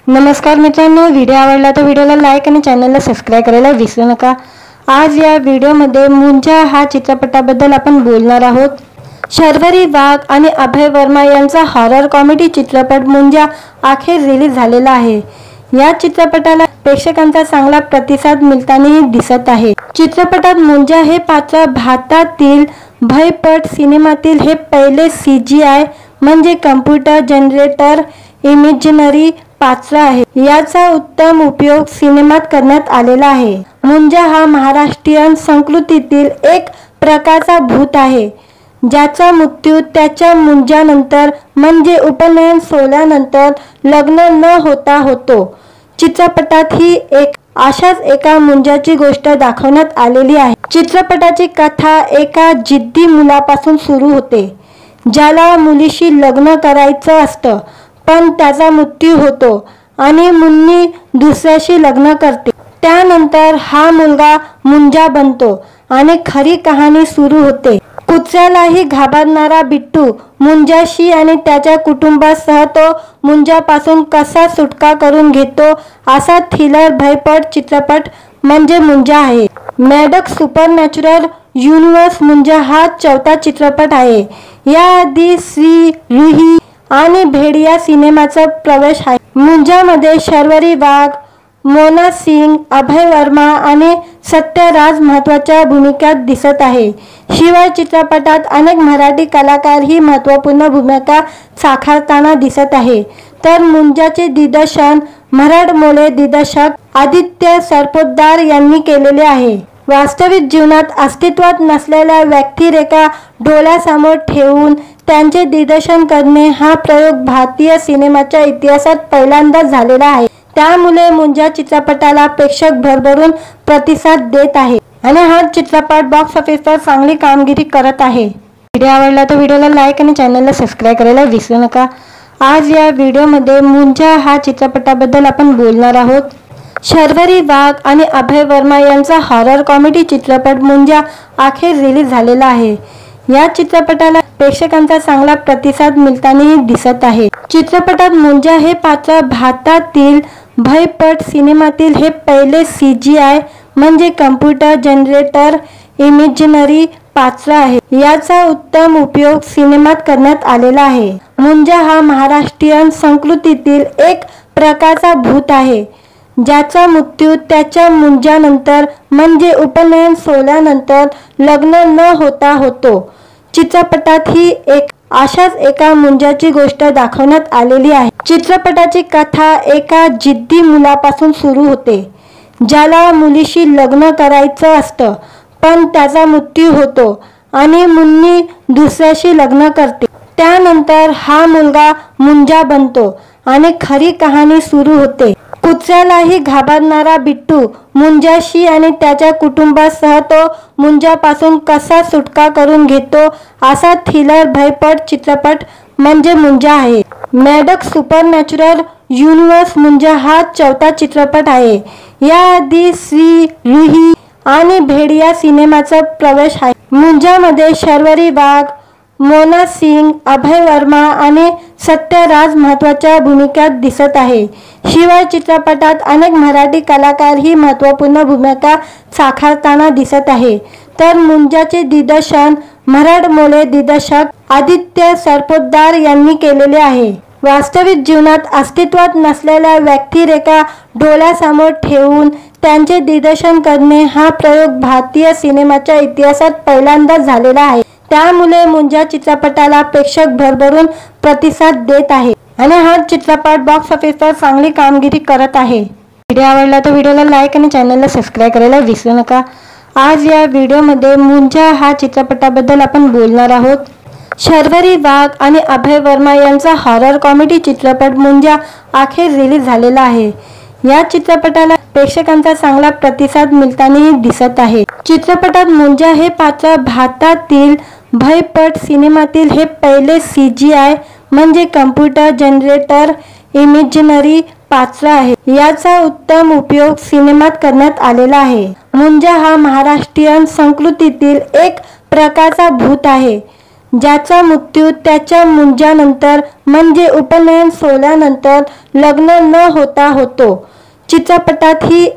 नमस्कार मित्रांनो, व्हिडिओ आवडला तर व्हिडिओला लाईक आणि चॅनलला सबस्क्राइब करायला विसरू नका। आज या व्हिडिओमध्ये मुंजा हा चित्रपटाबद्दल आपण बोलणार आहोत। शर्वरी वाघ आणि अभय वर्मा यांचा हॉरर कॉमेडी चित्रपट मुंजा अखेर रिलीज झालेला आहे। या चित्रपटाला प्रेक्षकांचा चांगला प्रतिसाद मिळताना दिसत आहे। चित्रपटात मुंजा हे पात्र भारतातील भयपट सिनेमातील हे पहिले CGI म्हणजे कम्प्युटर जनरेटर इमेजिनरी पात्र आहे। याचा उत्तम उपयोग सिनेमात करण्यात आलेला आहे। मुंजा हा महाराष्ट्रीयन संस्कृतीतील एक प्रकारचा भूत आहे, ज्याचा मृत्यू त्याच्या मुंजानंतर म्हणजे उपनयन सोहळ्यानंतर लग्न न होता होतो। चित्रपटात ही अशाच एका मुंजाची गोष्ट दाखवण्यात आलेली आहे। चित्रपटाची कथा एका जिद्दी मुलापासून सुरू होते, ज्याला मुलीशी लग्न करायचं असतं, पण त्याचा मृत्यू होतो आणि मुन्नी दुसऱ्याशी लग्न करते। त्यानंतर हा मुलगा मुंजा बनतो आणि खरी कहाणी सुरू होते। कुत्र्यालाही घाबरणारा बिट्टू मुंजाशी आणि त्याच्या कुटुंबासह तो मुंजापासून कसा सुटका करून घेतो असा थ्रिलर भयपट चित्रपट म्हणजे मुंजा आहे। मॅडक्स सुपरनॅचरल युनिव्हर्स मुंजा हा 4था चित्रपट आहे। याआधी श्री रुही आणि भेड़िया सिनेमाचा प्रवेश आहे। मुंजामध्ये शर्वरी वाघ, मोना सिंग, अभय वर्मा आणि सत्यराज महत्त्वाच्या भूमिकात दिसत आहे। शिवाय चित्रपटात अनेक मराठी कलाकार ही महत्त्वपूर्ण भूमिका साकारताना दिसत आहे। तर मुंजाचे दिग्दर्शन मराठमोळे दिग्दर्शक आदित्य सरपोतदार यांनी केलेले आहे। वास्तविक जीवनात अस्तित्वात नसलेल्या व्यक्तिरेखा डोळ्यासमोर ठेवून त्यांचे दिग्दर्शन करणे हा प्रयोग भारतीय सिनेमाच्या इतिहासात पहिल्यांदाच झालेला आहे। त्यामुळे मुंजा चित्रपटाला प्रेक्षक भरभरून प्रतिसाद देत आहे आणि हा चित्रपट बॉक्स ऑफिसवर चांगली कामगिरी करत आहे। व्हिडिओ आवडला तर व्हिडिओला लाईक आणि चॅनलला सबस्क्राइब करायला विसरू नका। आज या व्हिडिओमध्ये मुंजा हा चित्रपटाबद्दल आपण बोलणार आहोत। शर्वरी वाघ आणि अभय वर्मा यांचा हॉरर कॉमेडी चित्रपट मुंजा अखेर रिलीज झालेला आहे। या चित्रपटाला प्रेक्षकांचा चांगला प्रतिसाद मिळताना दिसत आहे। चित्रपटात मुंजा हे पात्र भारतातील भयपट सिनेमातील हे पहिले CGI म्हणजे कम्प्युटर जनरेटर इमेजिनरी पात्र आहे। याचा उत्तम उपयोग सिनेमात करण्यात आलेला आहे। मुंजा हा महाराष्ट्रीयन संस्कृतीतील एक प्रकारचा भूत आहे, ज्याचा मृत्यू त्याच्या मुंजानंतर म्हणजे उपनयन सोहळ्यानंतर लग्न न होता होतो। चित्रपटात ही अशाच एका मुंजाची गोष्ट दाखवण्यात आलेली आहे। चित्रपटाची कथा एका जिद्दी मुलापासून सुरू होते, ज्याला मुलीशी लग्न करायचं असतं, पण त्याचा मृत्यू होतो आणि मुन्नी दुसऱ्याशी लग्न करते। त्यानंतर हा मुलगा मुंजा बनतो आणि खरी कहाणी सुरू होते। कुत्र्यालाही घाबरणारा बिट्टू मुंजाशी आणि त्याच्या कुटुंबासह तो मुंजापासून कसा सुटका करून घेतो असा थ्रिलर भयपट चित्रपट म्हणजे मुंजा आहे। मॅडक्स सुपरनॅचरल युनिव्हर्स मुंजा हा 4था चित्रपट आहे। याआधी श्री रुही आणि भेड़िया सिनेमाचा प्रवेश आहे। मुंजामध्ये शर्वरी वाघ, मोना सिंग, अभय वर्मा आणि सत्यराज महत्त्वाच्या भूमिकात दिसत आहे। शिवाय चित्रपटात अनेक मराठी कलाकार ही महत्त्वपूर्ण भूमिका साकारताना दिसत आहे। तर मुंजाचे दिग्दर्शन मराठमोळे दिग्दर्शक आदित्य सरपोतदार यांनी केलेले आहे। वास्तविक जीवनात अस्तित्वात नसलेल्या व्यक्तिरेखा डोळ्यासमोर ठेवून त्यांचे दिग्दर्शन करणे हा प्रयोग भारतीय सिनेमाच्या इतिहासात पहिल्यांदाच झालेला आहे। त्यामुळे मुंजा चित्रपटाला प्रेक्षक भरभरून प्रतिसाद देत आहे आणि हा चित्रपट बॉक्स ऑफिसवर चांगली कामगिरी करत आहे। व्हिडिओ आवडला तर व्हिडिओला लाईक आणि चॅनलला सबस्क्राइब करायला विसरू नका। आज या व्हिडिओमध्ये मुंजा हा चित्रपटाबद्दल आपण बोलणार आहोत। शर्वरी वाघ आणि अभय वर्मा यांचा हॉरर कॉमेडी चित्रपट मुंजा अखेर रिलीज झालेला आहे। या चित्रपटाला प्रेक्षकांचा चांगला प्रतिसाद मिळताना दिसत आहे। चित्रपटात मुंजा हे पात्र भारतातील भयपट सिनेमातील हे पहिले CGI म्हणजे कम्प्युटर जनरेटर इमेजिनरी पात्र आहे। याचा उत्तम उपयोग सिनेमात करण्यात आलेला आहे। मुंजा हा महाराष्ट्रीयन संस्कृतीतील एक प्रकारचा भूत आहे, ज्याचा मृत्यू त्याच्या मुंजानंतर म्हणजे उपनयन सोहळ्यानंतर लग्न न होता होतो। चित्रपटात ही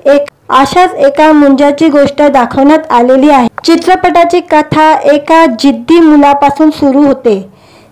अशाच एका मुंजाची गोष्ट दाखवण्यात आलेली आहे। चित्रपटाची कथा एका जिद्दी मुलापासून सुरू होते,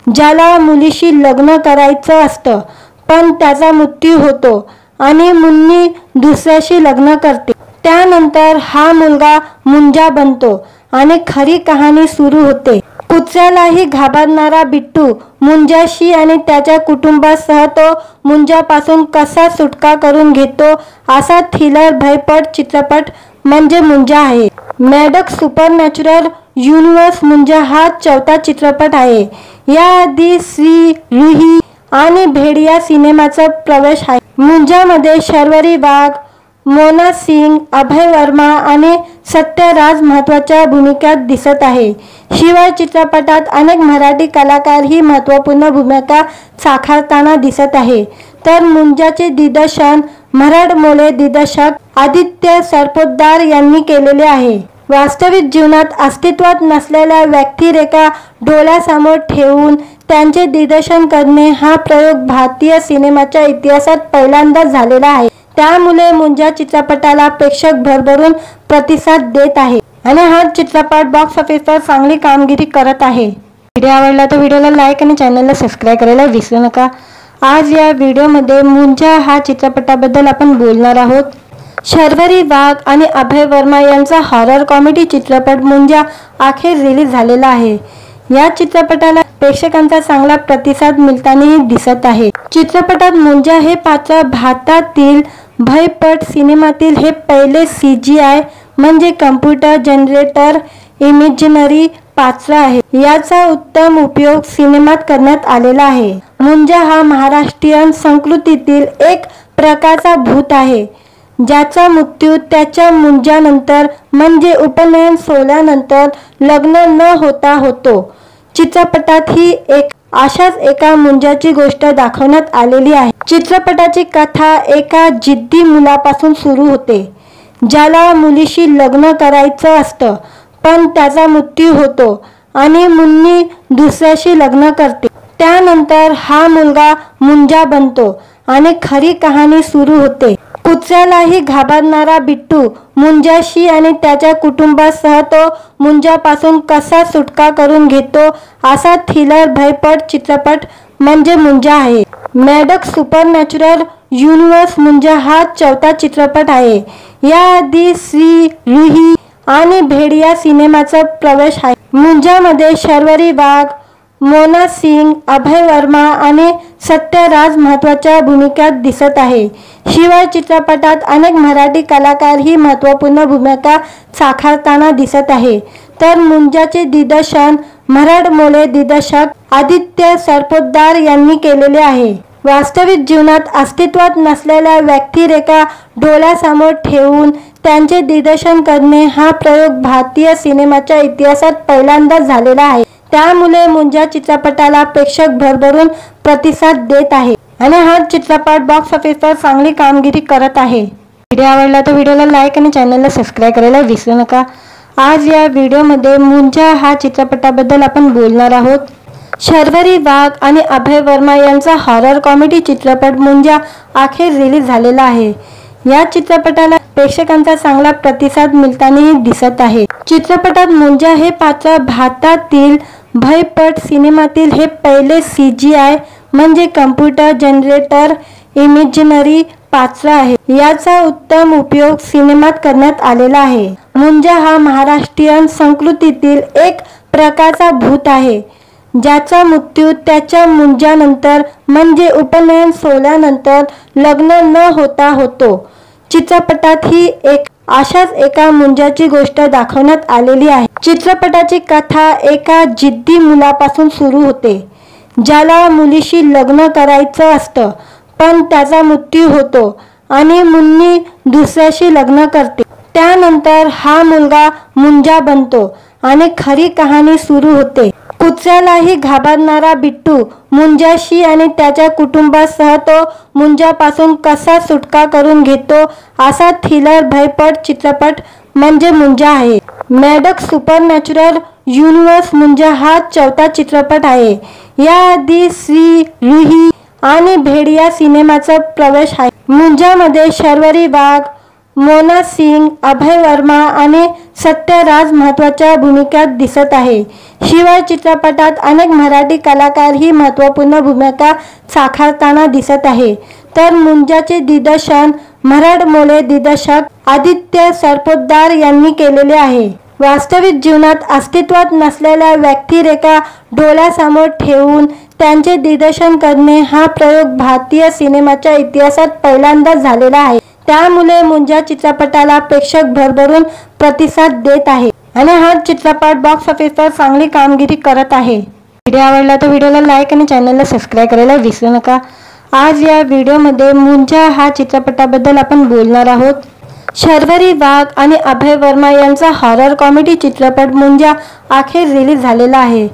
ज्याला मुलीशी लग्न करायचं असतं, पण त्याचा मृत्यू होतो आणि मुन्नी दुसऱ्याशी लग्न करते। त्यानंतर हा मुलगा मुंजा बनतो आणि खरी कहाणी सुरू होते। कुत्र्यालाही घाबरणारा बिट्टू मुंजाशी आणि त्याच्या कुटुंबासह तो मुंजापासून कसा सुटका करून घेतो असा थ्रिलर भयपट चित्रपट म्हणजे मुंजा आहे। मॅडक्स सुपरनॅचरल युनिव्हर्स मुंजा हा 4था चित्रपट आहे। याआधी श्री रुही आणि भेड़िया सिनेमाचा प्रवेश आहे। मुंजामध्ये शर्वरी वाघ, मोना सिंग, अभय वर्मा आणि सत्यराज महत्त्वाच्या भूमिकात दिसत आहे। शिवाय चित्रपटात अनेक मराठी कलाकारही महत्त्वपूर्ण भूमिका साकारताना दिसत आहे। तर मुंजाचे दिग्दर्शन मराठमोळे दिग्दर्शक आदित्य सरपोतदार यांनी केलेले आहे। वास्तविक जीवनात अस्तित्वात नसलेल्या व्यक्तिरेखा डोळ्यासमोर ठेवून त्यांचे दिग्दर्शन करणे हा प्रयोग भारतीय सिनेमाच्या इतिहासात पहिल्यांदाच झालेला आहे। त्यामुळे मुंजा चित्रपटाला प्रेक्षक भरभरून प्रतिसाद देत आहे आणि हा चित्रपट बॉक्स ऑफिसवर चांगली कामगिरी करत आहे। व्हिडिओ आवडला तर व्हिडिओला लाईक आणि चॅनलला सबस्क्राईब करायला विसरू नका। आज या व्हिडिओमध्ये मुंजा हा चित्रपटाबद्दल आपण बोलणार आहोत। शर्वरी वाघ आणि अभय वर्मा यांचा हॉरर कॉमेडी चित्रपट मुंजा अखेर रिलीज झालेला आहे। या चित्रपटाला प्रेक्षकांचा चांगला प्रतिसाद मिळताना दिसत आहे। चित्रपटात मुंजा हे पात्र भारतातील भयपट सिनेमातील हे पहिले CGI म्हणजे कम्प्युटर जनरेटर इमेजिनरी पात्र आहे। याचा उत्तम उपयोग सिनेमात करण्यात आलेला आहे। मुंजा हा महाराष्ट्रीयन संस्कृतीतील एक प्रकारचा भूत आहे, ज्याचा मृत्यू त्याच्या मुंजानंतर म्हणजे उपनयन सोहळ्यानंतर लग्न न होता होतो। चित्रपटात ही अशाच एका मुंजाची गोष्ट दाखवण्यात आलेली आहे। चित्रपटाची कथा एका जिद्दी मुलापासून सुरू होते, ज्याला मुलीशी लग्न करायचं असतं, पण त्याचा मृत्यू होतो आणि मुन्नी दुसऱ्याशी लग्न करते। त्यानंतर हा मुलगा मुंजा बनतो आणि खरी कहाणी सुरू होते। कुत्र्यालाही घाबरणारा बिट्टू मुंजाशी आणि त्याच्या कुटुंबासह तो मुंजापासून कसा सुटका करून घेतो असा थ्रिलर भयपट चित्रपट म्हणजे मुंजा आहे। मॅडक्स सुपरनॅचरल युनिव्हर्स मुंजा हा 4था चित्रपट आहे। याआधी श्री रुही आणि भेड़िया सिनेमाचा प्रवेश आहे। मुंजामध्ये शर्वरी वाघ, मोना सिंग, अभय वर्मा आणि सत्यराज महत्त्वाच्या भूमिकात दिसत आहे। शिवाय चित्रपटात अनेक मराठी कलाकारही महत्त्वपूर्ण भूमिका साकारताना दिसत आहे। तर मुंजाचे दिग्दर्शन मराठमोळे दिग्दर्शक आदित्य सरपोतदार यांनी केलेले आहे। वास्तविक जीवनात अस्तित्वात नसलेल्या व्यक्तिरेखा डोळ्यासमोर ठेवून त्यांचे दिग्दर्शन करणे हा प्रयोग भारतीय सिनेमाच्या इतिहासात पहिल्यांदाच झालेला आहे। त्यामुळे मुंजा चित्रपटाला प्रेक्षक भरभरून प्रतिसाद देत आहे आणि हा चित्रपट बॉक्स ऑफिसवर चांगली कामगिरी करत आहे। व्हिडिओ आवडला तर व्हिडिओला लाईक आणि चॅनलला सबस्क्राईब करायला विसरू नका। आज या व्हिडिओमध्ये मुंजा हा चित्रपटाबद्दल आपण बोलणार आहोत। शर्वरी वाघ आणि अभय वर्मा यांचा हॉरर कॉमेडी चित्रपट मुंजा अखेर रिलीज झालेला आहे। या चित्रपटाला प्रेक्षकांचा चांगला प्रतिसाद मिळताना दिसत आहे। चित्रपटात मुंजा हे पात्र भारतातील भयपट सिनेमातील हे पहिले CGI म्हणजे कम्प्युटर जनरेटर इमेजिनरी पात्र आहे। याचा उत्तम उपयोग सिनेमात करण्यात आलेला आहे। मुंजा हा महाराष्ट्रीयन संस्कृतीतील एक प्रकारचा भूत आहे, ज्याचा मृत्यू त्याच्या मुंजानंतर म्हणजे उपनयन सोहळ्यानंतर लग्न न होता होतो। चित्रपटात ही अशाच एका मुंजाची गोष्ट दाखवण्यात आलेली आहे। चित्रपटाची कथा एका जिद्दी मुलापासून सुरू होते, ज्याला मुलीशी लग्न करायचं असतं, पण त्याचा मृत्यू होतो आणि मुन्नी दुसऱ्याशी लग्न करते। त्यानंतर हा मुलगा मुंजा बनतो आणि खरी कहाणी सुरू होते। कुत्र्यालाही घाबरणारा बिट्टू मुंजाशी आणि त्याच्या कुटुंबासह तो मुंजापासून कसा सुटका करून घेतो असा थ्रिलर भयपट चित्रपट म्हणजे मुंजा आहे। मॅडक्स सुपरनॅचरल युनिव्हर्स मुंजा हा चौथा चित्रपट आहे। याआधी श्री रुही आणि भेड या सिनेमाचा प्रवेश आहे। मुंजामध्ये शर्वरी वाघ, मोना सिंग, अभय वर्मा आणि सत्यराज महत्त्वाच्या भूमिकात दिसत आहे। शिवाय चित्रपटात अनेक मराठी कलाकारही महत्त्वपूर्ण भूमिका साकारताना दिसत आहे। तर मुंजाचे दिग्दर्शन मराठमोळे दिग्दर्शक आदित्य सरपोतदार यांनी केलेले आहे। वास्तविक जीवनात अस्तित्वात नसलेल्या व्यक्तिरेखा डोळ्यासमोर ठेवून त्यांचे दिग्दर्शन करणे हा प्रयोग भारतीय सिनेमाच्या इतिहासात पहिल्यांदाच झालेला आहे। त्यामुळे मुंजा चित्रपटाला प्रेक्षक भरभरून प्रतिसाद देत आहे आणि हा चित्रपट बॉक्स ऑफिसवर चांगली कामगिरी करत आहे। व्हिडिओ आवडला तर व्हिडिओला लाईक आणि चॅनलला सबस्क्राईब करायला विसरू नका। आज या व्हिडिओमध्ये मुंजा हा चित्रपटाबद्दल आपण बोलणार आहोत। शर्वरी वाघ आणि अभय वर्मा यांचा हॉरर कॉमेडी चित्रपट मुंजा अखेर रिलीज झालेला आहे।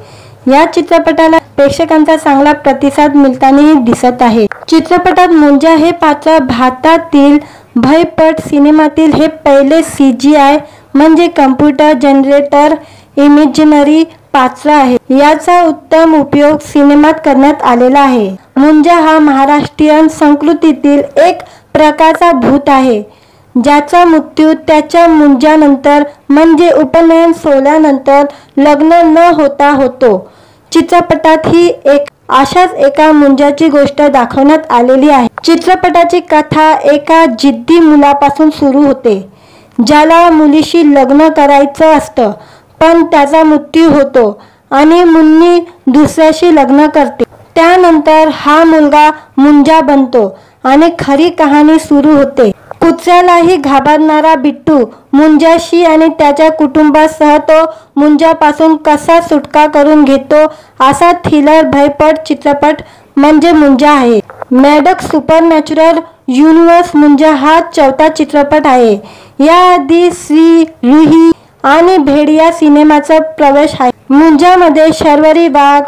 या चित्रपटाला प्रेक्षकांचा चांगला प्रतिसाद मिळतानाही दिसत आहे। चित्रपटात मुंजा हे पात्र भारतातील भयपट सिनेमातील हे पहिले CGI म्हणजे कम्प्युटर जनरेटर इमेजिनरी पात्र आहे। याचा उत्तम उपयोग सिनेमात करण्यात आलेला आहे। मुंजा हा महाराष्ट्रीयन संस्कृतीतील एक प्रकारचा भूत आहे, ज्याचा मृत्यू त्याच्या मुंजानंतर म्हणजे उपनयन सोहळ्यानंतर लग्न न होता होतो। चित्रपटात ही अशाच एका मुंजाची गोष्ट दाखवण्यात आलेली आहे। चित्रपटाची कथा एका जिद्दी मुलापासून सुरू होते, ज्याला मुलीशी लग्न करायचं असतं, पण त्याचा मृत्यू होतो आणि मुन्नी दुसऱ्याशी लग्न करते। त्यानंतर हा मुलगा मुंजा बनतो आणि खरी कहाणी सुरू होते। कुत्र्यालाही घाबरणारा बिट्टू मुंजाशी आणि त्याच्या कुटुंबासह तो मुंजापासून कसा सुटका करून घेतो असा थ्रिलर भयपट चित्रपट म्हणजे मुंजा आहे। मॅडक्स सुपरनॅचरल युनिव्हर्स मुंजा हा चौथा चित्रपट आहे। याआधी श्री रुही आणि भेड या सिनेमाचा प्रवेश आहे। मुंजामध्ये शर्वरी वाघ,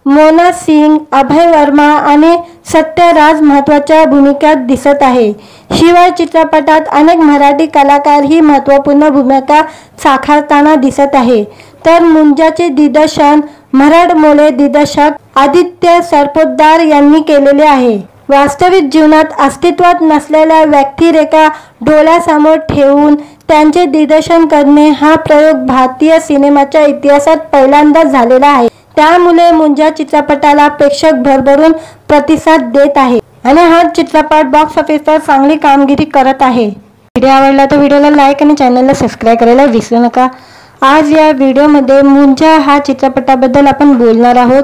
मोना सिंग, अभय वर्मा आणि सत्यराज महत्त्वाच्या भूमिकात दिसत आहे। शिवाय चित्रपटात अनेक मराठी कलाकारही महत्त्वपूर्ण भूमिका साकारताना दिसत आहे। तर मुंजाचे दिग्दर्शन मराठमोळे दिग्दर्शक आदित्य सरपोतदार यांनी केलेले आहे। वास्तविक जीवनात अस्तित्वात नसलेल्या व्यक्तिरेखा डोळ्यासमोर ठेवून त्यांचे दिग्दर्शन करणे हा प्रयोग भारतीय सिनेमाच्या इतिहासात पहिल्यांदाच झालेला आहे। त्यामुळे मुंजा चित्रपटाला प्रेक्षक भरभरून प्रतिसाद देत आहे आणि हा चित्रपट बॉक्स ऑफिसवर चांगली कामगिरी करत आहे। व्हिडिओ आवडला तर व्हिडिओला लाईक आणि चॅनलला सबस्क्राईब करायला विसरू नका। आज या व्हिडिओमध्ये मुंजा हा चित्रपटाबद्दल आपण बोलणार आहोत।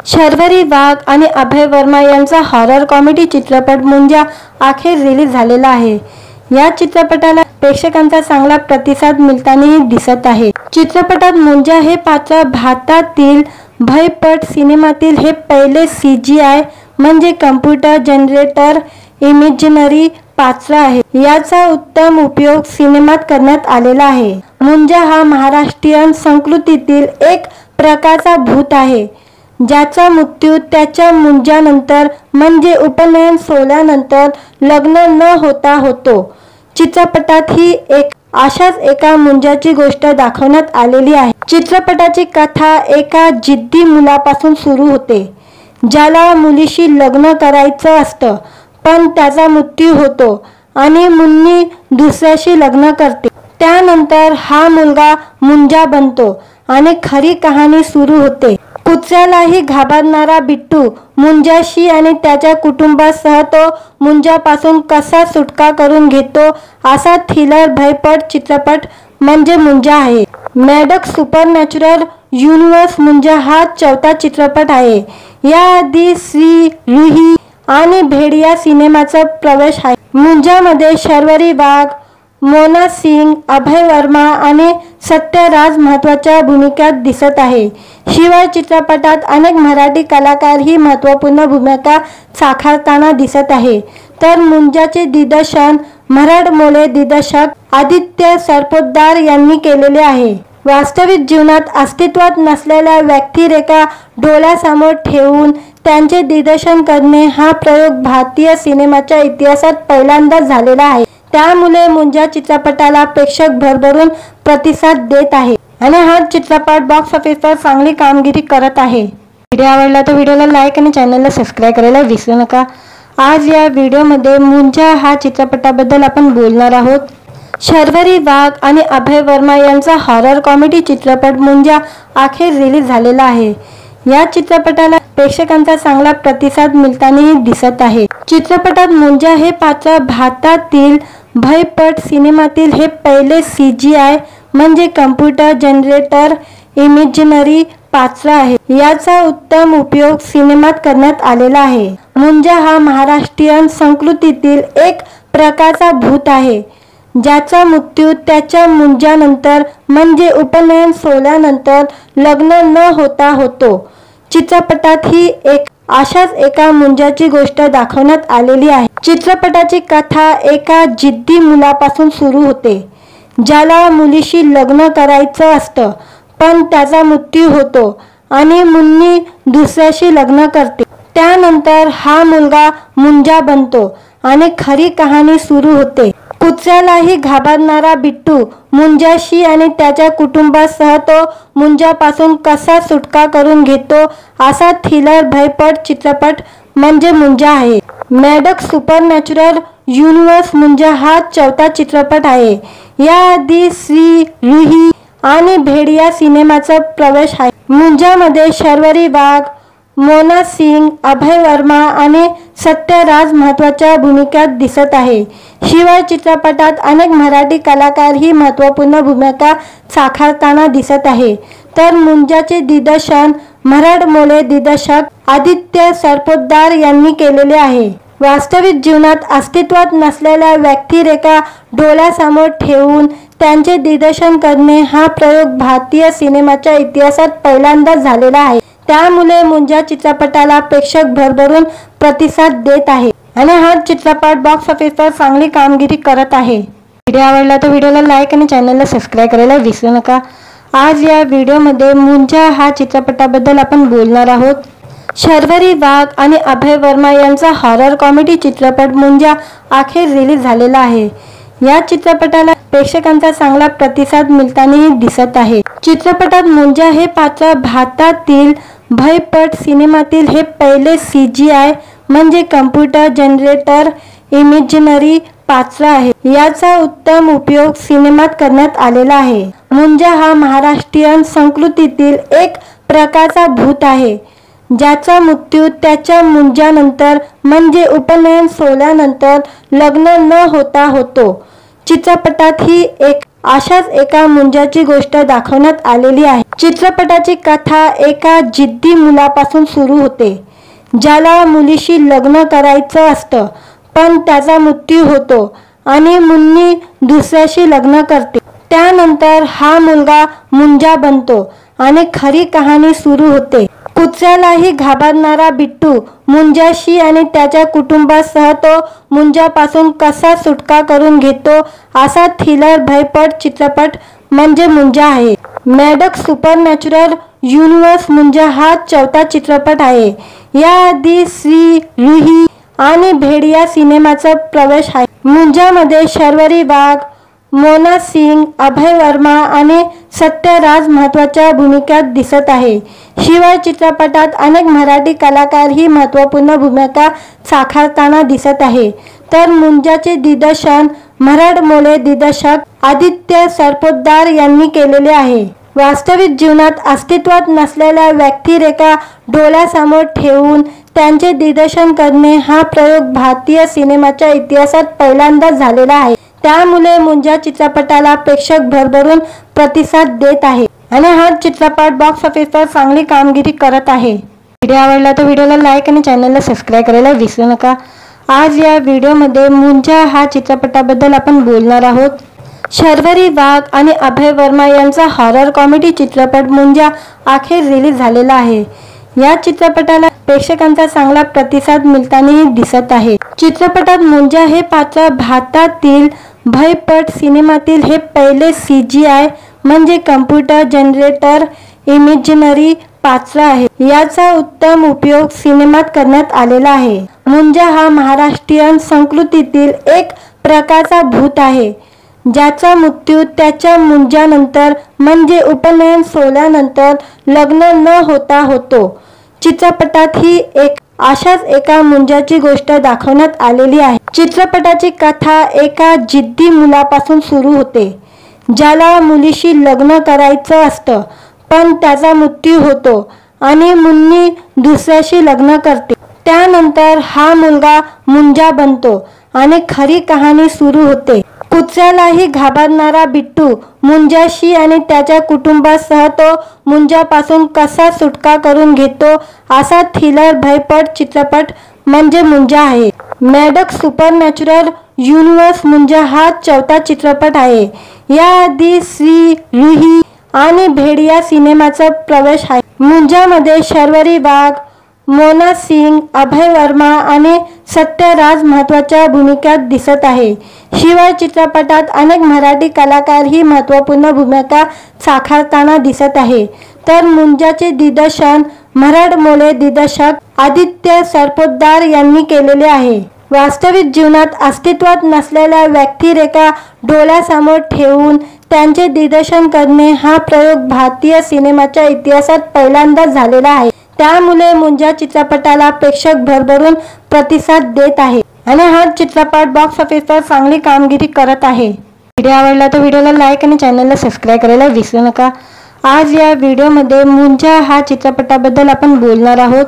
शर्वरी वाघ आणि अभय वर्मा यांचा हॉरर कॉमेडी चित्रपट मुंजा अखेर रिलीज झालेला आहे। या चित्रपटाला प्रेक्षकांचा चांगला प्रतिसाद मिळतानाही दिसत आहे। चित्रपटात मुंजा हे पात्र भारतातील भयपट सिनेमातील हे पहिले CGI म्हणजे कम्प्युटर जनरेटर इमेजिनरी पात्र आहे। याचा उत्तम उपयोग सिनेमात करण्यात आलेला आहे। मुंजा हा महाराष्ट्रीयन संस्कृतीतील एक प्रकारचा भूत आहे, ज्याचा मृत्यू त्याच्या मुंजानंतर म्हणजे उपनयन सोहळ्यानंतर लग्न न होता होतो। चित्रपटात ही अशाच एका मुंजाची गोष्ट दाखवण्यात आलेली आहे। चित्रपटाची कथा एका जिद्दी मुलापासून सुरू होते, ज्याला मुलीशी लग्न करायचं असतं, पण त्याचा मृत्यू होतो आणि मुन्नी दुसऱ्याशी लग्न करते। त्यानंतर हा मुलगा मुंजा बनतो आणि खरी कहाणी सुरू होते। कुत्र्यालाही घाबरणारा बिट्टू मुंजाशी आणि त्याच्या कुटुंबासह तो मुंजापासून कसा सुटका करून घेतो असा थ्रिलर भयपट चित्रपट म्हणजे मुंजा आहे। मॅडक्स सुपरनॅचरल युनिव्हर्स मुंजा हा चौथा चित्रपट आहे। याआधी श्री रुही आणि भेड या सिनेमाचा प्रवेश आहे। मुंजामध्ये शर्वरी वाघ, मोना सिंग, अभय वर्मा आणि सत्यराज महत्त्वाच्या भूमिकात दिसत आहे। शिवाय चित्रपटात अनेक मराठी कलाकारही महत्त्वपूर्ण भूमिका साकारताना दिसत आहे। तर मुंजाचे दिग्दर्शन मराठमोळे दिग्दर्शक आदित्य सरपोतदार यांनी केलेले आहे। वास्तविक जीवनात अस्तित्वात नसलेल्या व्यक्तिरेखा डोळ्यासमोर ठेवून त्यांचे दिग्दर्शन करणे हा प्रयोग भारतीय सिनेमाच्या इतिहासात पहिल्यांदाच झालेला आहे। त्यामुळे मुंजा चित्रपटाला प्रेक्षक भरभरून प्रतिसाद देत आहे आणि हा चित्रपट बॉक्स ऑफिसवर चांगली कामगिरी करत आहे। व्हिडिओ आवडला तर व्हिडिओला लाईक आणि चॅनलला सबस्क्राईब करायला विसरू नका। आज या व्हिडिओमध्ये मुंजा हा चित्रपटाबद्दल आपण बोलणार आहोत। शर्वरी वाघ आणि अभय वर्मा यांचा हॉरर कॉमेडी चित्रपट मुंजा अखेर रिलीज झालेला आहे। या चित्रपटाला प्रेक्षकांचा चांगला प्रतिसाद मिळताना दिसत आहे। चित्रपटात मुंजा हे पात्र भारतातील भयपट सिनेमातील हे पहिले CGI म्हणजे कम्प्युटर जनरेटर इमेजिनरी पात्र आहे। याचा उत्तम उपयोग सिनेमात करण्यात आलेला आहे। मुंजा हा महाराष्ट्रीयन संस्कृतीतील एक प्रकारचा भूत आहे, ज्याचा मृत्यू त्याच्या मुंजानंतर म्हणजे उपनयन सोहळ्यानंतर लग्न न होता होतो। चित्रपटात ही अशाच एका मुंजाची गोष्ट दाखवण्यात आलेली आहे। चित्रपटाची कथा एका जिद्दी मुलापासून सुरू होते, ज्याला मुलीशी लग्न करायचं असतं, पण त्याचा मृत्यू होतो आणि मुन्नी दुसऱ्याशी लग्न करते। त्यानंतर हा मुलगा मुंजा बनतो आणि खरी कहाणी सुरू होते। कुत्र्यालाही घाबरणारा बिट्टू मुंजाशी आणि त्याच्या कुटुंबासह तो मुंजापासून कसा सुटका करून घेतो असा थ्रिलर भयपट चित्रपट म्हणजे मुंजा आहे। मॅडक्स सुपरनॅचरल युनिव्हर्स मुंजा हा चौथा चित्रपट आहे। याआधी श्री रुही आणि भेड़िया सिनेमाचा प्रवेश आहे। मुंजामध्ये शर्वरी वाघ, मोना सिंग, अभय वर्मा आणि सत्यराज महत्त्वाच्या भूमिकात दिसत आहे। शिवाय चित्रपटात अनेक मराठी कलाकारही महत्त्वपूर्ण भूमिका साकारताना दिसत आहे। तर मुंजाचे दिग्दर्शन मराठमोळे दिग्दर्शक आदित्य सरपोतदार यांनी केलेले आहे। वास्तविक जीवनात अस्तित्वात नसलेल्या व्यक्तिरेखा डोळ्यासमोर ठेवून त्यांचे दिग्दर्शन करणे हा प्रयोग भारतीय सिनेमाच्या इतिहासात पहिल्यांदाच झालेला आहे। त्यामुळे मुंजा चित्रपटाला प्रेक्षक भरभरून प्रतिसाद देत आहे आणि हा चित्रपट बॉक्स ऑफिसवर चांगली कामगिरी करत आहे। व्हिडिओ आवडला तर व्हिडिओला लाईक आणि चॅनलला सबस्क्राईब करायला विसरू नका। आज या व्हिडिओमध्ये मुंजा हा चित्रपटाबद्दल आपण बोलणार आहोत। शर्वरी वाघ आणि अभय वर्मा यांचा हॉरर कॉमेडी चित्रपट मुंजा अखेर रिलीज झालेला आहे। या चित्रपटाला प्रेक्षकांचा चांगला प्रतिसाद मिळताना दिसत आहे। चित्रपटात मुंजा हे पात्र भारतातील भयपट सिनेमातील हे पहिले CGI म्हणजे कम्प्युटर जनरेटर इमेजिनरी पात्र आहे। याचा उत्तम उपयोग सिनेमात करण्यात आलेला आहे। मुंजा हा महाराष्ट्रीयन संस्कृतीतील एक प्रकारचा भूत आहे, ज्याचा मृत्यू त्याच्या मुंजानंतर म्हणजे उपनयन सोहळ्यानंतर लग्न न होता होतो। चित्रपटात ही अशाच एका मुंजाची गोष्ट दाखवण्यात आलेली आहे। चित्रपटाची कथा एका जिद्दी मुलापासून सुरू होते, ज्याला मुलीशी लग्न करायचं असतं, पण त्याचा मृत्यू होतो आणि मुन्नी दुसऱ्याशी लग्न करते। त्यानंतर हा मुलगा मुंजा बनतो आणि खरी कहाणी सुरू होते। कुत्र्यालाही घाबरणारा बिट्टू मुंजाशी आणि त्याच्या कुटुंबासह तो मुंजापासून कसा सुटका करून घेतो असा थ्रिलर भयपट चित्रपट म्हणजे मुंजा आहे। मॅडक्स सुपरनॅचरल युनिव्हर्स मुंजा हा चौथा चित्रपट आहे। याआधी श्री रुही आणि भेड़िया सिनेमाचा प्रवेश आहे। मुंजामध्ये शर्वरी वाघ, मोना सिंग, अभय वर्मा आणि सत्यराज महत्त्वाच्या भूमिकात दिसत आहे। शिवाय चित्रपटात अनेक मराठी कलाकारही महत्त्वपूर्ण भूमिका साकारताना दिसत आहे। तर मुंजाचे दिग्दर्शन मराठमोळे दिग्दर्शक आदित्य सरपोतदार यांनी केलेले आहे। वास्तविक जीवनात अस्तित्वात नसलेल्या व्यक्तिरेखा डोळ्यासमोर ठेवून त्यांचे दिग्दर्शन करणे हा प्रयोग भारतीय सिनेमाच्या इतिहासात पहिल्यांदाच झालेला आहे। त्यामुळे मुंजा चित्रपटाला प्रेक्षक भरभरून प्रतिसाद देत आहे आणि हा चित्रपट बॉक्स ऑफिसवर चांगली कामगिरी करत आहे। व्हिडिओ आवडला तर व्हिडिओला लाईक आणि चॅनलला सबस्क्राईब करायला विसरू नका। आज या व्हिडिओमध्ये मुंजा हा चित्रपटाबद्दल आपण बोलणार आहोत। शर्वरी वाघ आणि अभय वर्मा यांचा हॉरर कॉमेडी चित्रपट मुंजा अखेर रिलीज झालेला आहे। या चित्रपटाला प्रेक्षकांचा चांगला प्रतिसाद मिळताना दिसत आहे। चित्रपटात मुंजा हे पात्र भारतातील भयपट सिनेमातील हे पहिले CGI म्हणजे कम्प्युटर जनरेटर इमेजिनरी पात्र आहे। याचा उत्तम उपयोग सिनेमात करण्यात आलेला आहे। मुंजा हा महाराष्ट्रीयन संस्कृतीतील एक प्रकारचा भूत आहे, ज्याचा मृत्यू त्याच्या मुंजानंतर म्हणजे उपनयन सोहळ्यानंतर लग्न न होता होतो। चित्रपटात ही अशाच एका मुंजाची गोष्ट दाखवण्यात आलेली आहे। चित्रपटाची कथा एका जिद्दी मुलापासून सुरू होते, ज्याला मुलीशी लग्न करायचं असतं, पण त्याचा मृत्यू होतो आणि मुन्नी दुसऱ्याशी लग्न करते। त्यानंतर हा मुलगा मुंजा बनतो आणि खरी कहाणी सुरू होते। कुत्र्यालाही घाबरणारा बिट्टू मुंजाशी आणि त्याच्या कुटुंबासह तो मुंजापासून कसा सुटका करून घेतो असा थ्रिलर भयपट चित्रपट म्हणजे मुंजा आहे। मॅडक्स सुपरनॅचरल युनिव्हर्स मुंजा हा 4था चित्रपट आहे। याआधी श्री रुही आणि भेड़िया सिनेमाचा प्रवेश आहे। मुंजामध्ये शर्वरी वाघ, मोना सिंग, अभय वर्मा आणि सत्यराज महत्त्वाच्या भूमिकात दिसत आहे। शिवाय चित्रपटात अनेक मराठी कलाकारही महत्त्वपूर्ण भूमिका साकारताना दिसत आहे। तर मुंजाचे दिग्दर्शन मराठमोळे दिग्दर्शक आदित्य सरपोतदार यांनी केलेले आहे। वास्तविक जीवनात अस्तित्वात नसलेल्या व्यक्तिरेखा डोळ्यासमोर ठेवून त्यांचे दिग्दर्शन करणे हा प्रयोग भारतीय सिनेमाच्या इतिहासात पहिल्यांदाच झालेला आहे। त्यामुळे मुंजा चित्रपटाला प्रेक्षक भरभरून प्रतिसाद देत आहे आणि हा चित्रपट बॉक्स ऑफिसवर चांगली कामगिरी करत आहे। व्हिडिओ आवडला तर व्हिडिओला लाईक आणि चॅनलला सबस्क्राईब करायला विसरू नका। आज या व्हिडिओमध्ये मुंजा हा चित्रपटाबद्दल आपण बोलणार आहोत।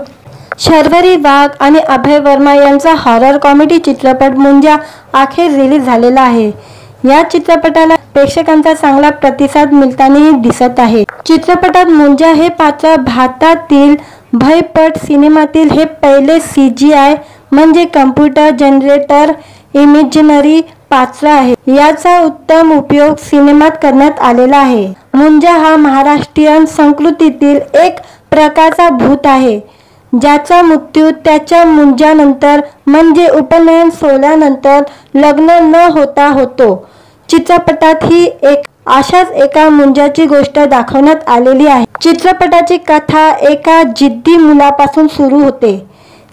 शर्वरी वाघ आणि अभय वर्मा यांचा हॉरर कॉमेडी चित्रपट मुंजा अखेर रिलीज झालेला आहे। या चित्रपटाला प्रेक्षकांचा चांगला प्रतिसाद मिळतानाही दिसत आहे। चित्रपटात मुंजा हे पात्र भारतातील भयपट सिनेमातील हे पहिले CGI म्हणजे कम्प्युटर जनरेटर इमेजिनरी पात्र आहे। याचा उत्तम उपयोग सिनेमात करण्यात आलेला आहे। मुंजा हा महाराष्ट्रीयन संस्कृतीतील एक प्रकारचा भूत आहे, ज्याचा मृत्यू त्याच्या मुंजानंतर म्हणजे उपनयन सोहळ्यानंतर लग्न न होता होतो। चित्रपटात ही अशाच एका मुंजाची गोष्ट दाखवण्यात आलेली आहे। चित्रपटाची कथा एका जिद्दी मुलापासून सुरू होते,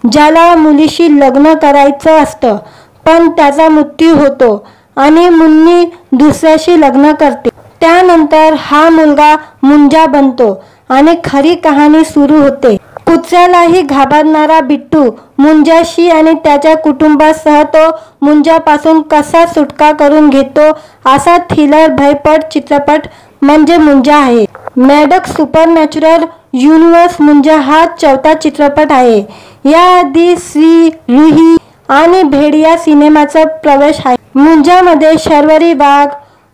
ज्याला मुलीशी लग्न करायचं असतं, पण त्याचा मृत्यू होतो आणि मुन्नी दुसऱ्याशी लग्न करते। त्यानंतर हा मुलगा मुंजा बनतो आणि खरी कहाणी सुरू होते। कुत्र्यालाही घाबरणारा बिट्टू मुंजाशी आणि त्याच्या कुटुंबासह तो मुंजापासून कसा सुटका करून घेतो असा थ्रिलर भयपट चित्रपट म्हणजे मुंजा आहे। मॅडक्स सुपरनॅचरल युनिव्हर्स मुंजा हा 4था चित्रपट आहे। याआधी श्री रुही आणि भेड़िया सिनेमाचा प्रवेश आहे। मुंजामध्ये शर्वरी वाघ,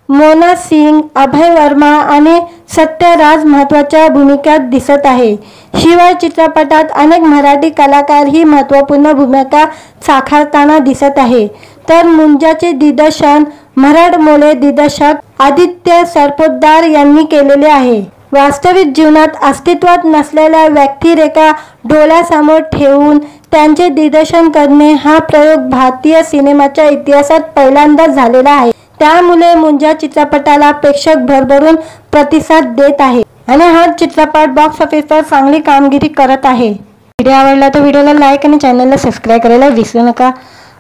मोना सिंग, अभय वर्मा आणि सत्यराज महत्त्वाच्या भूमिकात दिसत आहे। शिवाय चित्रपटात अनेक मराठी कलाकारही महत्त्वपूर्ण भूमिका साकारताना दिसत आहे। तर मुंजाचे दिग्दर्शन मराठमोळे दिग्दर्शक आदित्य सरपोतदार यांनी केलेले आहे। वास्तविक जीवनात अस्तित्वात नसलेल्या व्यक्तिरेखा डोळ्यासमोर ठेवून त्यांचे दिग्दर्शन करणे हा प्रयोग भारतीय सिनेमाच्या इतिहासात पहिल्यांदाच झालेला आहे। त्यामुळे मुंजा चित्रपटाला प्रेक्षक भरभरून प्रतिसाद देत आहे आणि हा चित्रपट बॉक्स ऑफिसवर चांगली कामगिरी करत आहे। व्हिडिओ आवडला तर व्हिडिओला लाईक आणि चॅनलला सबस्क्राईब करायला विसरू नका।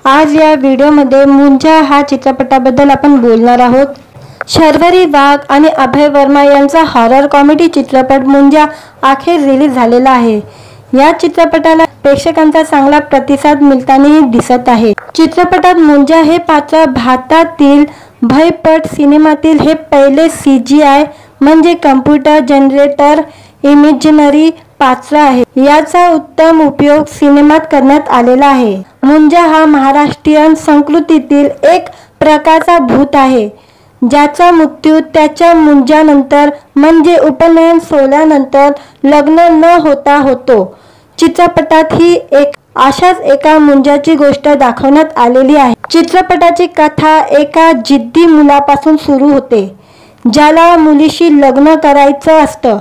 आज या व्हिडिओमध्ये मुंजा हा चित्रपटाबद्दल आपण बोलणार आहोत। शर्वरी वाघ आणि अभय वर्मा यांचा हॉरर कॉमेडी चित्रपट मुंजा अखेर रिलीज झालेला आहे। या चित्रपटाला प्रेक्षकांचा चांगला प्रतिसाद मिळतानाही दिसत आहे। चित्रपटात मुंजा हे पात्र भारतातील भयपट सिनेमातील हे पहिले CGI म्हणजे कम्प्युटर जनरेटर इमेजिनरी पात्र आहे। याचा उत्तम उपयोग सिनेमात करण्यात आलेला आहे। मुंजा हा महाराष्ट्रीयन संस्कृतीतील एक प्रकारचा भूत आहे, ज्याचा मृत्यू त्याच्या मुंजानंतर म्हणजे उपनयन सोहळ्यानंतर लग्न न होता होतो। चित्रपटात ही अशाच एका मुंजाची गोष्ट दाखवण्यात आलेली आहे। चित्रपटाची कथा एका जिद्दी मुलापासून सुरू होते, ज्याला मुलीशी लग्न करायचं असतं,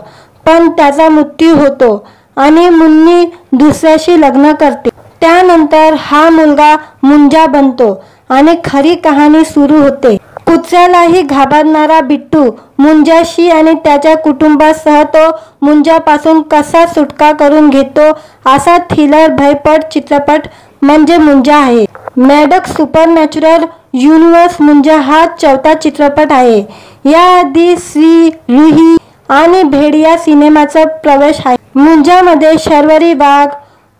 पण त्याचा मृत्यू होतो आणि मुन्नी दुसऱ्याशी लग्न करते। त्यानंतर हा मुलगा मुंजा बनतो आणि खरी कहाणी सुरू होते। कुत्र्यालाही घाबरणारा बिट्टू मुंजाशी आणि त्याच्या कुटुंबासह तो मुंजापासून कसा सुटका करून घेतो असा थ्रिलर भयपट चित्रपट म्हणजे मुंजा आहे। मॅडक्स सुपरनॅचरल युनिव्हर्स मुंजा हा चौथा चित्रपट आहे. याआधी श्री रुही आणि भेड या सिनेमाचा प्रवेश आहे. मुंजामध्ये शर्वरी वाघ,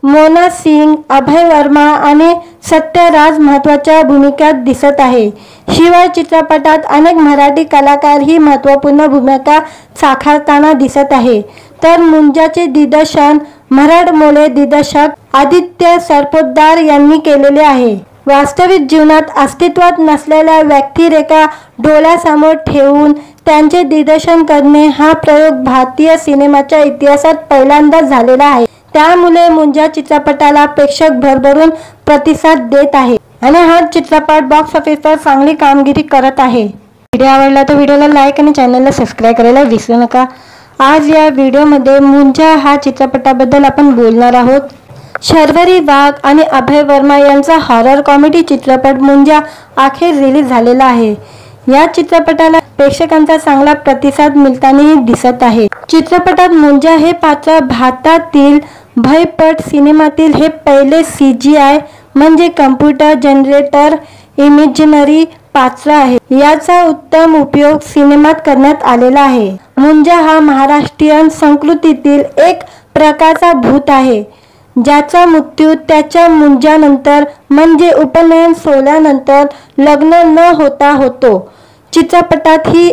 मोना सिंग, अभय वर्मा आणि सत्यराज महत्त्वाच्या भूमिकात दिसत आहे. शिवाय चित्रपटात अनेक मराठी कलाकारही महत्त्वपूर्ण भूमिका साकारताना दिसत आहे. तर मुंजाचे दिग्दर्शन मराठमोळे दिग्दर्शक आदित्य सरपोतदार यांनी केलेले आहे. वास्तविक जीवनात अस्तित्वात नसलेल्या व्यक्तिरेखा डोळ्यासमोर ठेवून त्यांचे दिग्दर्शन करणे हा प्रयोग भारतीय सिनेमाच्या इतिहासात पहिल्यांदाच झालेला आहे. त्यामुळे मुंजा चित्रपटाला प्रेक्षक भरभरून प्रतिसाद देत आहे आणि हा चित्रपट बॉक्स ऑफिसवर चांगली कामगिरी करत आहे. व्हिडिओ आवडला तर व्हिडिओला लाईक आणि चॅनलला सबस्क्राईब करायला विसरू नका. आज या व्हिडिओमध्ये मुंजा हा चित्रपटाबद्दल आपण बोलणार आहोत. शर्वरी वाघ आणि अभय वर्मा यांचा हॉरर कॉमेडी चित्रपट मुंजा अखेर रिलीज झालेला आहे. या चित्रपटाला प्रेक्षकांचा चांगला प्रतिसाद मिळतानाही दिसत आहे. चित्रपटात मुंजा हे पात्र भारतातील भयपट सिनेमातील हे पहिले CGI म्हणजे कम्प्युटर जनरेटर इमेजिनरी पात्र आहे. याचा उत्तम उपयोग सिनेमात करण्यात आलेला आहे. मुंजा हा महाराष्ट्रीयन संस्कृतीतील एक प्रकारचा भूत आहे ज्याचा मृत्यू त्याच्या मुंजानंतर म्हणजे उपनयन सोहळ्यानंतर लग्न न होता होतो. चित्रपटात ही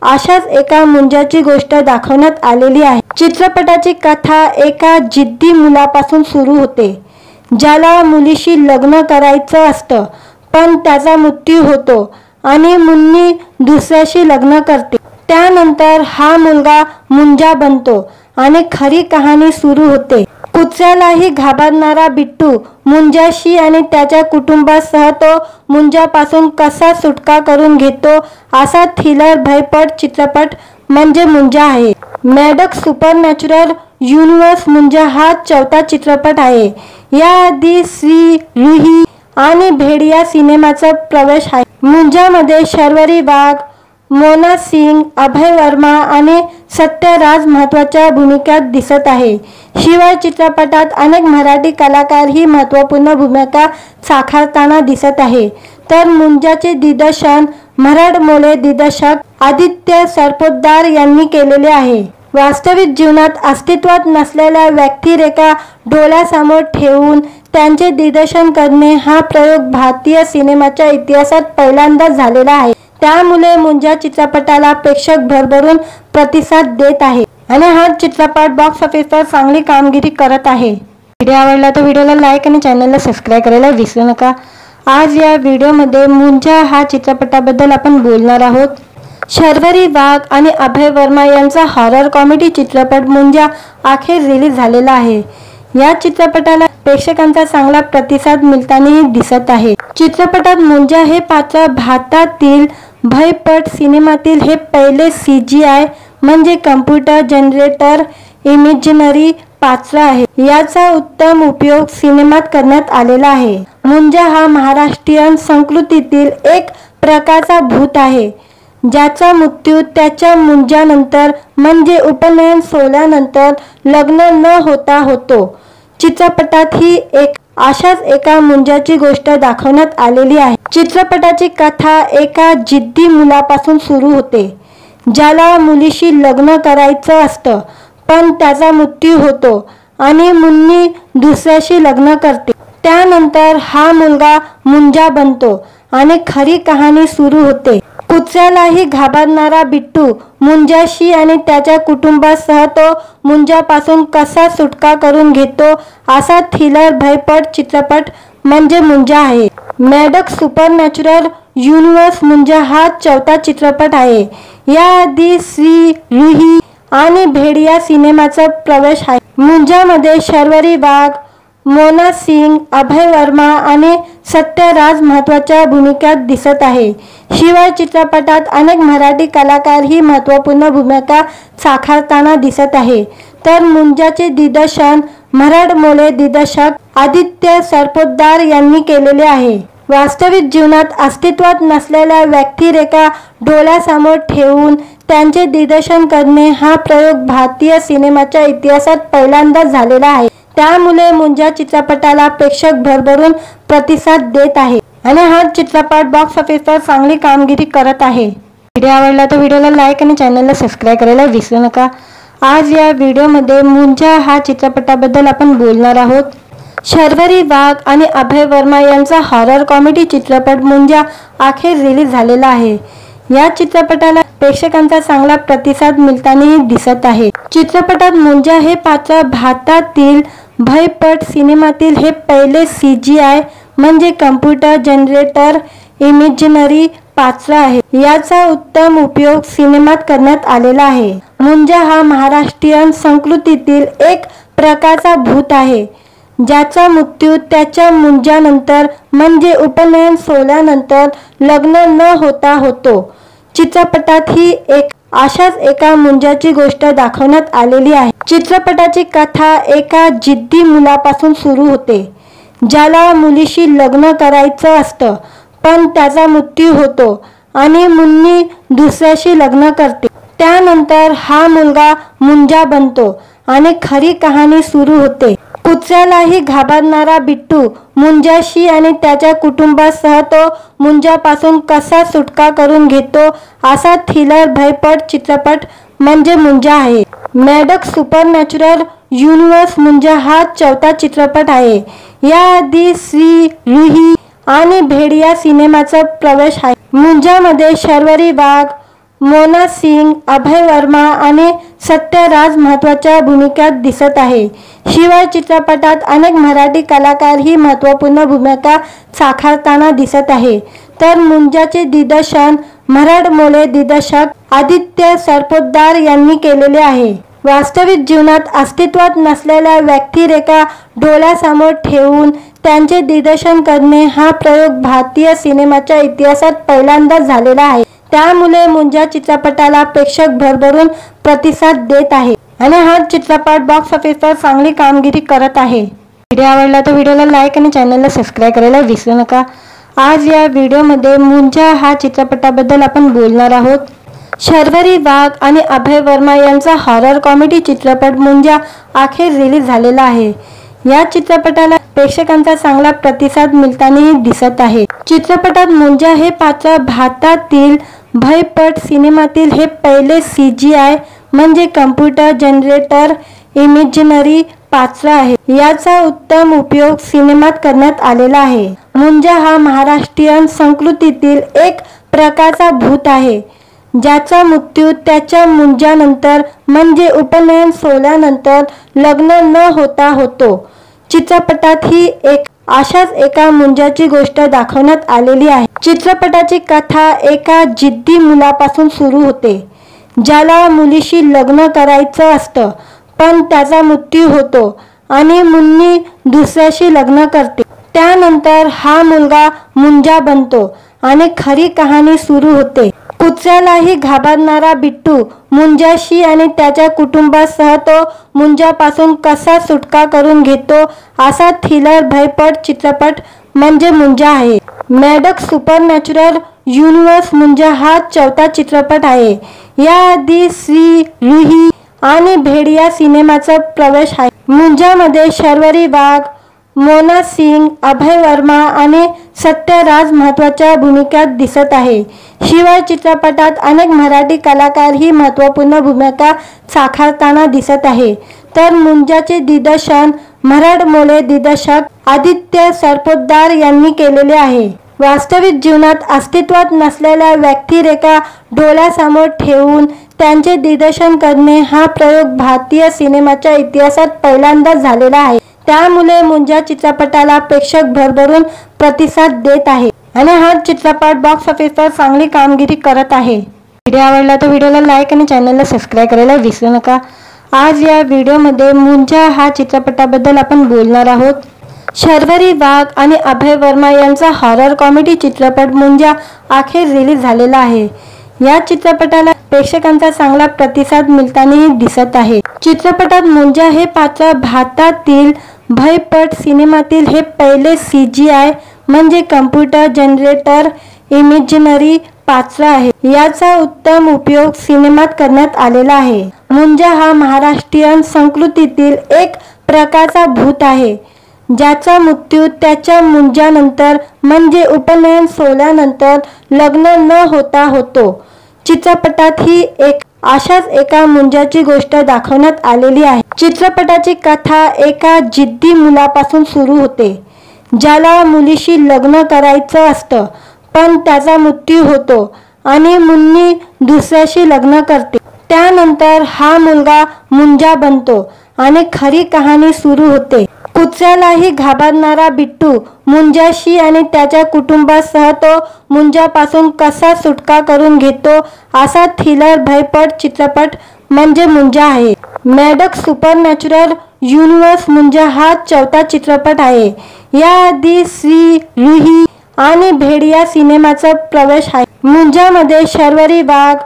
अशाच एका मुंजाची गोष्ट दाखवण्यात आलेली आहे. चित्रपटाची कथा एका जिद्दी मुलापासून सुरू होते ज्याला मुलीशी लग्न करायचं असतं, पण त्याचा मृत्यू होतो आणि मुन्नी दुसऱ्याशी लग्न करते. त्यानंतर हा मुलगा मुंजा बनतो आणि खरी कहाणी सुरू होते. कुत्र्यालाही घाबरणारा बिट्टू मुंजाशी आणि त्याच्या कुटुंबासह तो मुंजापासून कसा सुटका करून घेतो असा थ्रिलर भयपट चित्रपट म्हणजे मुंजा आहे. मॅडक्स सुपरनॅचरल युनिव्हर्स मुंजा हा चौथा चित्रपट आहे. याआधी श्री रुही आणि भेड या सिनेमाचा प्रवेश आहे. मुंजामध्ये शर्वरी वाघ, मोना सिंग, अभय वर्मा आणि सत्यराज महत्त्वाच्या भूमिकात दिसत आहे. शिवाय चित्रपटात अनेक मराठी कलाकारही महत्त्वपूर्ण भूमिका साकारताना दिसत आहे. तर मुंजाचे दिग्दर्शन मराठमोळे दिग्दर्शक आदित्य सरपोतदार यांनी केलेले आहे. वास्तविक जीवनात अस्तित्वात नसलेल्या व्यक्तिरेखा डोळ्यासमोर ठेवून त्यांचे दिग्दर्शन करणे हा प्रयोग भारतीय सिनेमाच्या इतिहासात पहिल्यांदाच झालेला आहे. त्यामुळे मुंजा चित्रपटाला प्रेक्षक भरभरून प्रतिसाद देत आहे आणि हा चित्रपट बॉक्स ऑफिसवर चांगली कामगिरी करत आहे. व्हिडिओ आवडला तर व्हिडिओला लाईक आणि चॅनलला सबस्क्राईब करायला विसरू नका. आज या व्हिडिओमध्ये मुंजा हा चित्रपटाबद्दल आपण बोलणार आहोत. शर्वरी वाघ आणि अभय वर्मा यांचा हॉरर कॉमेडी चित्रपट मुंजा अखेर रिलीज झालेला आहे. या चित्रपटाला प्रेक्षकांचा चांगला प्रतिसाद मिळतानाही दिसत आहे. चित्रपटात मुंजा हे पात्र भारतातील भयपट सिनेमातील हे पहिले CGI म्हणजे कम्प्युटर जनरेटर इमेजिनरी पात्र आहे. याचा उत्तम उपयोग सिनेमात करण्यात आलेला आहे. मुंजा हा महाराष्ट्रीयन संस्कृतीतील एक प्रकारचा भूत आहे ज्याचा मृत्यू त्याच्या मुंजानंतर म्हणजे उपनयन सोहळ्यानंतर लग्न न होता होतो. चित्रपटात ही अशाच एका मुंजाची गोष्ट दाखवण्यात आलेली आहे. चित्रपटाची कथा एका जिद्दी मुलापासून सुरू होते ज्याला मुलीशी लग्न करायचं असतं, पण त्याचा मृत्यू होतो आणि मुन्नी दुसऱ्याशी लग्न करते. त्यानंतर हा मुलगा मुंजा बनतो आणि खरी कहाणी सुरू होते. कुत्र्यालाही घाबरणारा बिट्टू मुंजाशी आणि त्याच्या कुटुंबासह तो मुंजापासून कसा सुटका करून घेतो असा थ्रिलर भयपट चित्रपट म्हणजे मुंजा आहे. मॅडक्स सुपरनॅचरल युनिव्हर्स मुंजा हा चौथा चित्रपट आहे. याआधी श्री रुही आणि भेड या सिनेमाचा प्रवेश आहे. मुंजामध्ये शर्वरी वाघ, मोना सिंग, अभय वर्मा आणि सत्यराज महत्त्वाच्या भूमिकात दिसत आहे. शिवाय चित्रपटात अनेक मराठी कलाकारही महत्त्वपूर्ण भूमिका साकारताना दिसत आहे. तर मुंजाचे दिग्दर्शन मराठमोळे दिग्दर्शक आदित्य सरपोतदार यांनी केलेले आहे. वास्तविक जीवनात अस्तित्वात नसलेल्या व्यक्तिरेखा डोळ्यासमोर ठेवून त्यांचे दिग्दर्शन करणे हा प्रयोग भारतीय सिनेमाच्या इतिहासात पहिल्यांदाच झालेला आहे. त्यामुळे मुंजा चित्रपटाला प्रेक्षक भरभरून प्रतिसाद देत आहे आणि हा चित्रपट बॉक्स ऑफिसवर चांगली कामगिरी करत आहे। व्हिडिओ आवडला तर व्हिडिओला लाईक आणि चॅनलला सबस्क्राईब करायला विसरू नका। आज या व्हिडिओमध्ये मुंजा हा चित्रपटाबद्दल आपण बोलणार आहोत। शर्वरी वाघ आणि अभय वर्मा यांचा हॉरर कॉमेडी चित्रपट मुंजा अखेर रिलीज झालेला आहे। या चित्रपटाला प्रेक्षकांचा चांगला प्रतिसाद मिळतानाही दिसत आहे। चित्रपटात मुंजा हे पात्र भारतातील भयपट सिनेमातील हे पहिले CGI म्हणजे कम्प्युटर जनरेटर इमेजिनरी पात्र आहे। याचा उत्तम उपयोग सिनेमात करण्यात आलेला आहे। मुंजा हा महाराष्ट्रीयन संस्कृतीतील एक प्रकारचा भूत आहे, ज्याचा मृत्यू त्याच्या मुंजानंतर म्हणजे उपनयन सोहळ्यानंतर लग्न न होता होतो। चित्रपटात ही अशाच एका मुंजाची गोष्ट दाखवण्यात आलेली आहे। चित्रपटाची कथा एका जिद्दी मुलापासून सुरू होते, ज्याला मुलीशी लग्न करायचं असतं, पण त्याचा मृत्यू होतो आणि मुन्नी दुसऱ्याशी लग्न करते। त्यानंतर हा मुलगा मुंजा बनतो आणि खरी कहाणी सुरू होते। कुत्र्यालाही घाबरणारा बिट्टू मुंजाशी आणि त्याच्या कुटुंबासह तो मुंजापासून कसा सुटका करून घेतो असा थ्रिलर भयपट चित्रपट म्हणजे मुंजा आहे। मॅडक्स सुपरनॅचरल युनिव्हर्स मुंजा हा चौथा चित्रपट आहे। याआधी श्री रुही आणि भेड़िया सिनेमाचा प्रवेश आहे। मुंजामध्ये शर्वरी वाघ, मोना सिंग, अभय वर्मा आणि सत्यराज महत्त्वाच्या भूमिकात दिसत आहे। शिवाय चित्रपटात अनेक मराठी कलाकार ही महत्त्वपूर्ण भूमिका साकारताना दिसत आहे। तर मुंजाचे दिग्दर्शन मराठमोळे दिग्दर्शक आदित्य सरपोतदार यांनी केलेले आहे। वास्तविक जीवनात अस्तित्वात नसलेल्या व्यक्तिरेखा डोळ्यासमोर ठेवून त्यांचे दिग्दर्शन करणे हा प्रयोग भारतीय सिनेमाच्या इतिहासात पहिल्यांदाच झालेला आहे। त्यामुळे मुंजा चित्रपटाला प्रेक्षक भरभरून प्रतिसाद देत आहे आणि हा चित्रपट बॉक्स ऑफिसवर चांगली कामगिरी करत आहे। व्हिडिओ आवडला तर व्हिडिओला लाईक आणि चॅनलला सबस्क्राईब करायला विसरू नका। आज या व्हिडिओमध्ये मुंजा हा चित्रपटाबद्दल आपण बोलणार आहोत। शर्वरी वाघ आणि अभय वर्मा यांचा हॉरर कॉमेडी चित्रपट मुंजा अखेर रिलीज झालेला आहे। या चित्रपटाला प्रेक्षकांचा चांगला प्रतिसाद मिळतानाही दिसत आहे। चित्रपटात मुंजा हे पात्र भारतातील भयपट सिनेमातील हे पहिले CGI म्हणजे कम्प्युटर जनरेटर इमेजिनरी पात्र आहे। याचा उत्तम उपयोग सिनेमात करण्यात आलेला आहे। मुंजा हा महाराष्ट्रीयन संस्कृतीतील एक प्रकारचा भूत आहे, ज्याचा मृत्यू त्याच्या मुंजानंतर म्हणजे उपनयन सोहळ्यानंतर लग्न न होता होतो। चित्रपटात ही अशाच एका मुंजाची गोष्ट दाखवण्यात आलेली आहे। चित्रपटाची कथा एका जिद्दी मुलापासून सुरू होते, ज्याला मुलीशी लग्न करायचं असतं, पण त्याचा मृत्यू होतो आणि मुन्नी दुसऱ्याशी लग्न करते। त्यानंतर हा मुलगा मुंजा बनतो आणि खरी कहाणी सुरू होते। कुत्र्यालाही घाबरणारा बिट्टू मुंजाशी आणि त्याच्या कुटुंबासह तो मुंजापासून कसा सुटका करून घेतो असा थ्रिलर भयपट चित्रपट म्हणजे मुंजा आहे। मॅडक्स सुपरनॅचरल युनिव्हर्स मुंजा हा चौथा चित्रपट आहे। याआधी श्री रुही आणि भेड़िया सिनेमाचा प्रवेश आहे। मुंजामध्ये शर्वरी वाघ, मोना सिंग, अभय वर्मा आणि सत्यराज महत्त्वाच्या भूमिकात दिसत आहे। शिवाय चित्रपटात अनेक मराठी कलाकार ही महत्त्वपूर्ण भूमिका साकारताना दिसत आहे। तर मुंजाचे दिग्दर्शन मराठमोळे दिग्दर्शक आदित्य सरपोतदार यांनी केलेले आहे। वास्तविक जीवनात अस्तित्वात नसलेल्या व्यक्तिरेखा डोळ्यासमोर ठेवून त्यांचे दिग्दर्शन करणे हा प्रयोग भारतीय सिनेमाच्या इतिहासात पहिल्यांदाच झालेला आहे। त्यामुळे मुंजा चित्रपटाला प्रेक्षक भरभरून प्रतिसाद देत आहे आणि हा चित्रपट बॉक्स ऑफिसवर चांगली कामगिरी करत आहे। व्हिडिओ आवडला तर व्हिडिओला लाईक आणि चॅनलला सबस्क्राईब करायला विसरू नका। आज या व्हिडिओमध्ये मुंजा हा चित्रपटाबद्दल आपण बोलणार आहोत। शर्वरी वाघ आणि अभय वर्मा यांचा हॉरर कॉमेडी चित्रपट मुंजा अखेर रिलीज झालेला आहे। या चित्रपटाला प्रेक्षकांचा चांगला प्रतिसाद मिळतानाही दिसत आहे। चित्रपटात मुंजा हे पात्र भारतातील भयपट सिनेमातील हे पहिले CGI म्हणजे कम्प्युटर जनरेटर इमेजिनरी पात्र आहे। याचा उत्तम उपयोग सिनेमात करण्यात आलेला आहे। मुंजा हा महाराष्ट्रीयन संस्कृतीतील एक प्रकारचा भूत आहे, ज्याचा मृत्यू त्याच्या मुंजानंतर म्हणजे उपनयन सोहळ्यानंतर लग्न न होता होतो। चित्रपटात ही अशाच एका मुंजाची गोष्ट दाखवण्यात आलेली आहे। चित्रपटाची कथा एका जिद्दी मुलापासून सुरू होते, ज्याला मुलीशी लग्न करायचं असतं, पण त्याचा मृत्यू होतो आणि मुन्नी दुसऱ्याशी लग्न करते। त्यानंतर हा मुलगा मुंजा बनतो आणि खरी कहाणी सुरू होते। कुत्र्यालाही घाबरणारा बिट्टू मुंजाशी आणि त्याच्या कुटुंबासह तो मुंजापासून कसा सुटका करून घेतो असा थ्रिलर भयपट चित्रपट म्हणजे मुंजा आहे। मॅडक्स सुपरनॅचरल युनिव्हर्स मुंजा हा 4था चित्रपट आहे। याआधी श्री रुही आणि भेड़िया सिनेमाचा प्रवेश आहे। मुंजामध्ये शर्वरी वाघ,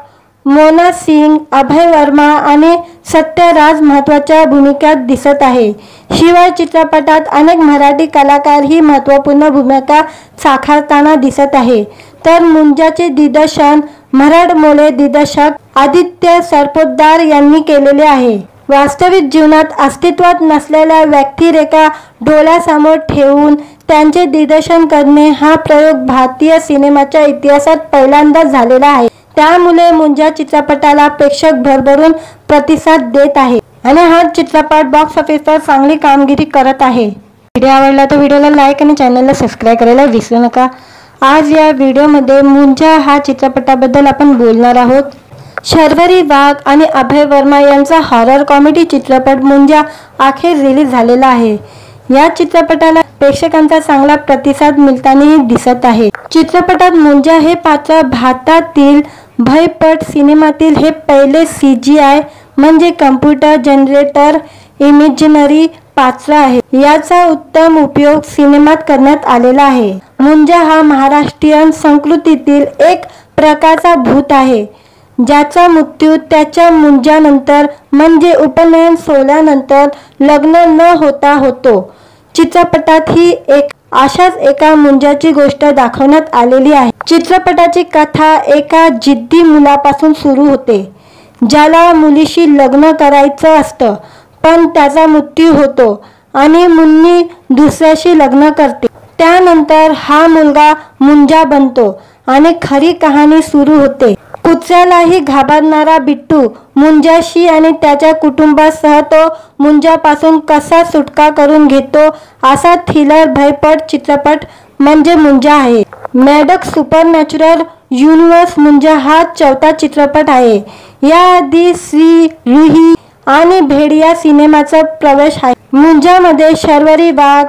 मोना सिंग, अभय वर्मा आणि सत्यराज महत्त्वाच्या भूमिकात दिसत आहे। शिवाय चित्रपटात अनेक मराठी कलाकारही महत्त्वपूर्ण भूमिका साकारताना दिसत आहे। तर मुंजाचे दिग्दर्शन मराठमोळे दिग्दर्शक आदित्य सरपोतदार यांनी केलेले आहे। वास्तविक जीवनात अस्तित्वात नसलेल्या व्यक्तिरेखा डोळ्यासमोर ठेवून त्यांचे दिग्दर्शन करणे हा प्रयोग भारतीय सिनेमाच्या इतिहासात पहिल्यांदाच झालेला आहे। त्यामुळे मुंजा चित्रपटाला प्रेक्षक भरभरून प्रतिसाद देत आहे आणि हा चित्रपट बॉक्स ऑफिसवर चांगली कामगिरी करत आहे। व्हिडिओ आवडला तर व्हिडिओला लाईक आणि चॅनलला सबस्क्राईब करायला विसरू नका। आज या व्हिडिओमध्ये मुंजा हा चित्रपटाबद्दल आपण बोलणार आहोत। शर्वरी वाघ आणि अभय वर्मा यांचा हॉरर कॉमेडी चित्रपट मुंजा अखेर रिलीज झालेला आहे। या चित्रपटाला प्रेक्षकांचा चांगला प्रतिसाद मिळतानाही दिसत आहे। चित्रपटात मुंजा हे पात्र भारतातील भयपट सिनेमातील हे पहिले CGI म्हणजे कम्प्युटर जनरेटर इमेजिनरी पात्र आहे। याचा उत्तम उपयोग सिनेमात करण्यात आलेला आहे। मुंजा हा महाराष्ट्रीयन संस्कृतीतील एक प्रकारचा भूत आहे, ज्याचा मृत्यू त्याच्या मुंजानंतर म्हणजे उपनयन सोहळ्यानंतर लग्न न होता होतो। चित्रपटात ही अशाच एका मुंजाची गोष्ट दाखवण्यात आलेली आहे। चित्रपटाची कथा एका जिद्दी मुलापासून सुरू होते, ज्याला मुलीशी लग्न करायचं असतं, पण त्याचा मृत्यू होतो आणि मुन्नी दुसऱ्याशी लग्न करते। त्यानंतर हा मुलगा मुंजा बनतो आणि खरी कहाणी सुरू होते। कुत्र्यालाही घाबरणारा बिट्टू मुंजाशी आणि त्याच्या कुटुंबासह तो मुंजापासून कसा सुटका करून घेतो असा थ्रिलर भयपट चित्रपट म्हणजे मुंजा आहे। मॅडक्स सुपरनॅचरल युनिव्हर्स मुंजा हा 4था चित्रपट आहे। याआधी श्री रुही आणि भेड़िया सिनेमाचा प्रवेश आहे। मुंजामध्ये शर्वरी वाघ,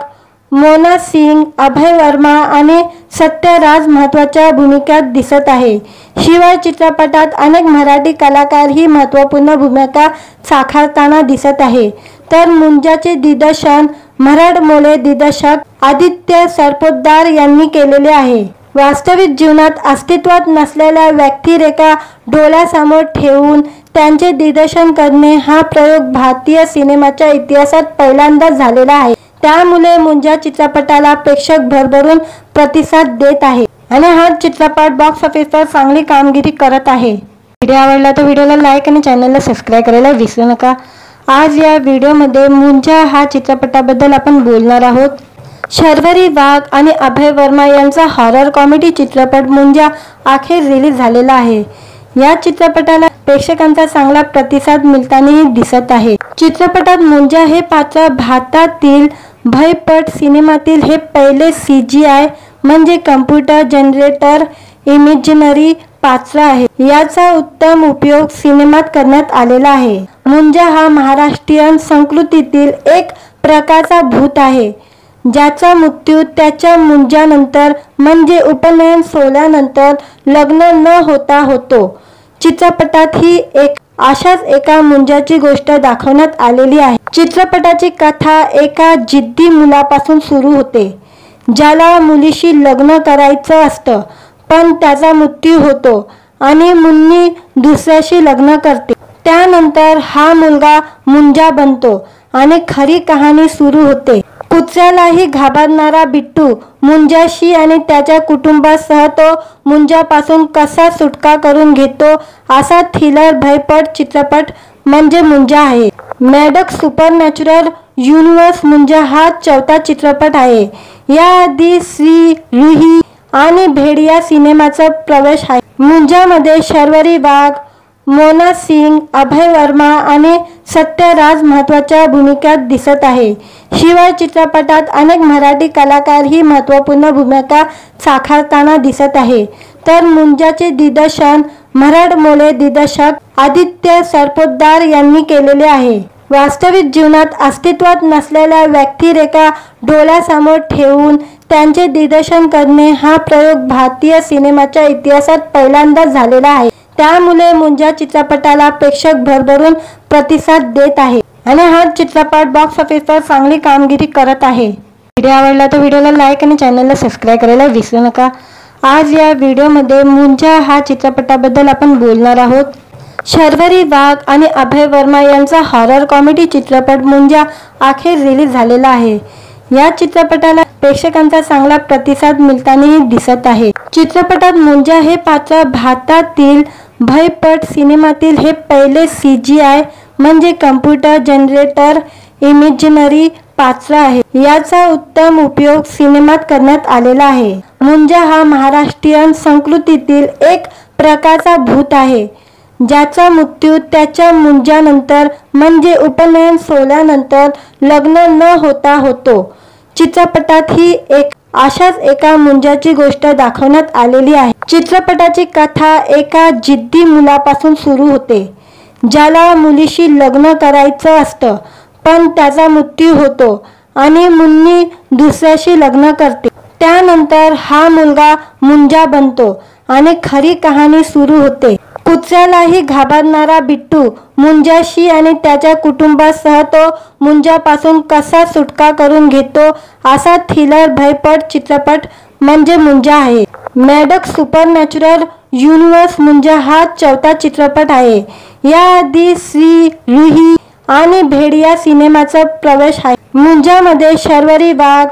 मोना सिंग, अभय वर्मा आणि सत्यराज महत्त्वाच्या भूमिकात दिसत आहे। शिवाय चित्रपटात अनेक मराठी कलाकारही महत्त्वपूर्ण भूमिका साकारताना दिसत आहे। तर मुंजाचे दिग्दर्शन मराठमोळे दिग्दर्शक आदित्य सरपोतदार यांनी केलेले आहे। वास्तविक जीवनात अस्तित्वात नसलेल्या व्यक्तिरेखा डोळ्यासमोर ठेवून त्यांचे दिग्दर्शन करणे हा प्रयोग भारतीय सिनेमाच्या इतिहासात पहिल्यांदाच झालेला आहे। त्यामुळे मुंजा चित्रपटाला प्रेक्षक भरभरून प्रतिसाद देत आहे आणि हा चित्रपट बॉक्स ऑफिसवर चांगली कामगिरी करत आहे। व्हिडिओ आवडला तर व्हिडिओला लाईक आणि चॅनलला सबस्क्राईब करायला विसरू नका। आज या व्हिडिओमध्ये मुंजा हा चित्रपटाबद्दल आपण बोलणार आहोत। शर्वरी वाघ आणि अभय वर्मा यांचा हॉरर कॉमेडी चित्रपट मुंजा अखेर रिलीज झालेला आहे। या चित्रपटाला प्रेक्षकांचा चांगला प्रतिसाद मिळतानाही दिसत आहे। चित्रपटात मुंजा हे पात्र भारतातील भयपट सिनेमातील हे पहिले CGI म्हणजे कम्प्युटर जनरेटर इमेजिनरी पात्र आहे। याचा उत्तम उपयोग सिनेमात करण्यात आलेला आहे। मुंजा हा महाराष्ट्रीयन संस्कृतीतील एक प्रकारचा भूत आहे, ज्याचा मृत्यू त्याच्या मुंजानंतर म्हणजे उपनयन सोहळ्यानंतर लग्न न होता होतो। चित्रपटात ही अशाच एका मुंजाची गोष्ट दाखवण्यात आलेली आहे। चित्रपटाची कथा एका जिद्दी मुलापासून सुरू होते, ज्याला मुलीशी लग्न करायचं असतं, पण त्याचा मृत्यू होतो आणि मुन्नी दुसऱ्याशी लग्न करते। त्यानंतर हा मुलगा मुंजा बनतो आणि खरी कहाणी सुरू होते। कुत्र्यालाही घाबरणारा बिट्टू मुंजाशी आणि त्याच्या कुटुंबासह तो मुंजापासून कसा सुटका करून घेतो असा थ्रिलर भयपट चित्रपट म्हणजे मुंजा आहे। मॅडक्स सुपरनॅचरल युनिव्हर्स मुंजा हा चौथा चित्रपट आहे। याआधी श्री रुही आणि भेड़िया सिनेमाचा प्रवेश आहे। मुंजामध्ये शर्वरी वाघ, मोना सिंग, अभय वर्मा आणि सत्यराज महत्त्वाच्या भूमिकात दिसत आहे। शिवाय चित्रपटात अनेक मराठी कलाकार ही महत्त्वपूर्ण भूमिका साकारताना दिसत आहे। तर मुंजाचे दिग्दर्शन मराठमोळे दिग्दर्शक आदित्य सरपोतदार यांनी केलेले आहे। वास्तविक जीवनात अस्तित्वात नसलेल्या व्यक्तिरेखा डोळ्यासमोर ठेवून त्यांचे दिग्दर्शन करणे हा प्रयोग भारतीय सिनेमाच्या इतिहासात पहिल्यांदाच झालेला आहे। त्यामुळे मुंजा चित्रपटाला प्रेक्षक भरभरून प्रतिसाद देत आहे आणि हा चित्रपट बॉक्स ऑफिसवर चांगली कामगिरी करत आहे। व्हिडिओ आवडला तर व्हिडिओला लाईक आणि चॅनलला सबस्क्राईब करायला विसरू नका। आज या व्हिडिओमध्ये मुंजा हा चित्रपटाबद्दल आपण बोलणार आहोत। शर्वरी वाघ आणि अभय वर्मा यांचा हॉरर कॉमेडी चित्रपट मुंजा अखेर रिलीज झालेला आहे। या चित्रपटाला प्रेक्षकांचा चांगला प्रतिसाद मिळतानाही दिसत आहे। चित्रपटात मुंजा हे पात्र भारतातील भयपट सिनेमातील हे पहिले CGI म्हणजे कम्प्युटर जनरेटर इमेजिनरी पात्र आहे। याचा उत्तम उपयोग सिनेमात करण्यात आलेला आहे। मुंजा हा महाराष्ट्रीयन संस्कृतीतील एक प्रकारचा भूत आहे, ज्याचा मृत्यू त्याच्या मुंजानंतर म्हणजे उपनयन सोहळ्यानंतर लग्न न होता होतो। चित्रपटात ही अशाच एका मुंजाची गोष्ट दाखवण्यात आलेली आहे। चित्रपटाची कथा एका जिद्दी मुलापासून सुरू होते, ज्याला मुलीशी लग्न करायचं असतं, पण त्याचा मृत्यू होतो आणि मुन्नी दुसऱ्याशी लग्न करते। त्यानंतर हा मुलगा मुंजा बनतो आणि खरी कहाणी सुरू होते। कुत्र्यालाही घाबरणारा बिट्टू मुंजाशी आणि त्याच्या कुटुंबासह तो मुंजापासून कसा सुटका करून घेतो असा थ्रिलर भयपट चित्रपट म्हणजे मुंजा आहे। मॅडक सुपरनॅचरल युनिव्हर्स मुंजा हा चौथा चित्रपट आहे। याआधी श्री रुही आणि भेड़िया सिनेमाचा प्रवेश आहे। मुंजामध्ये शर्वरी वाघ,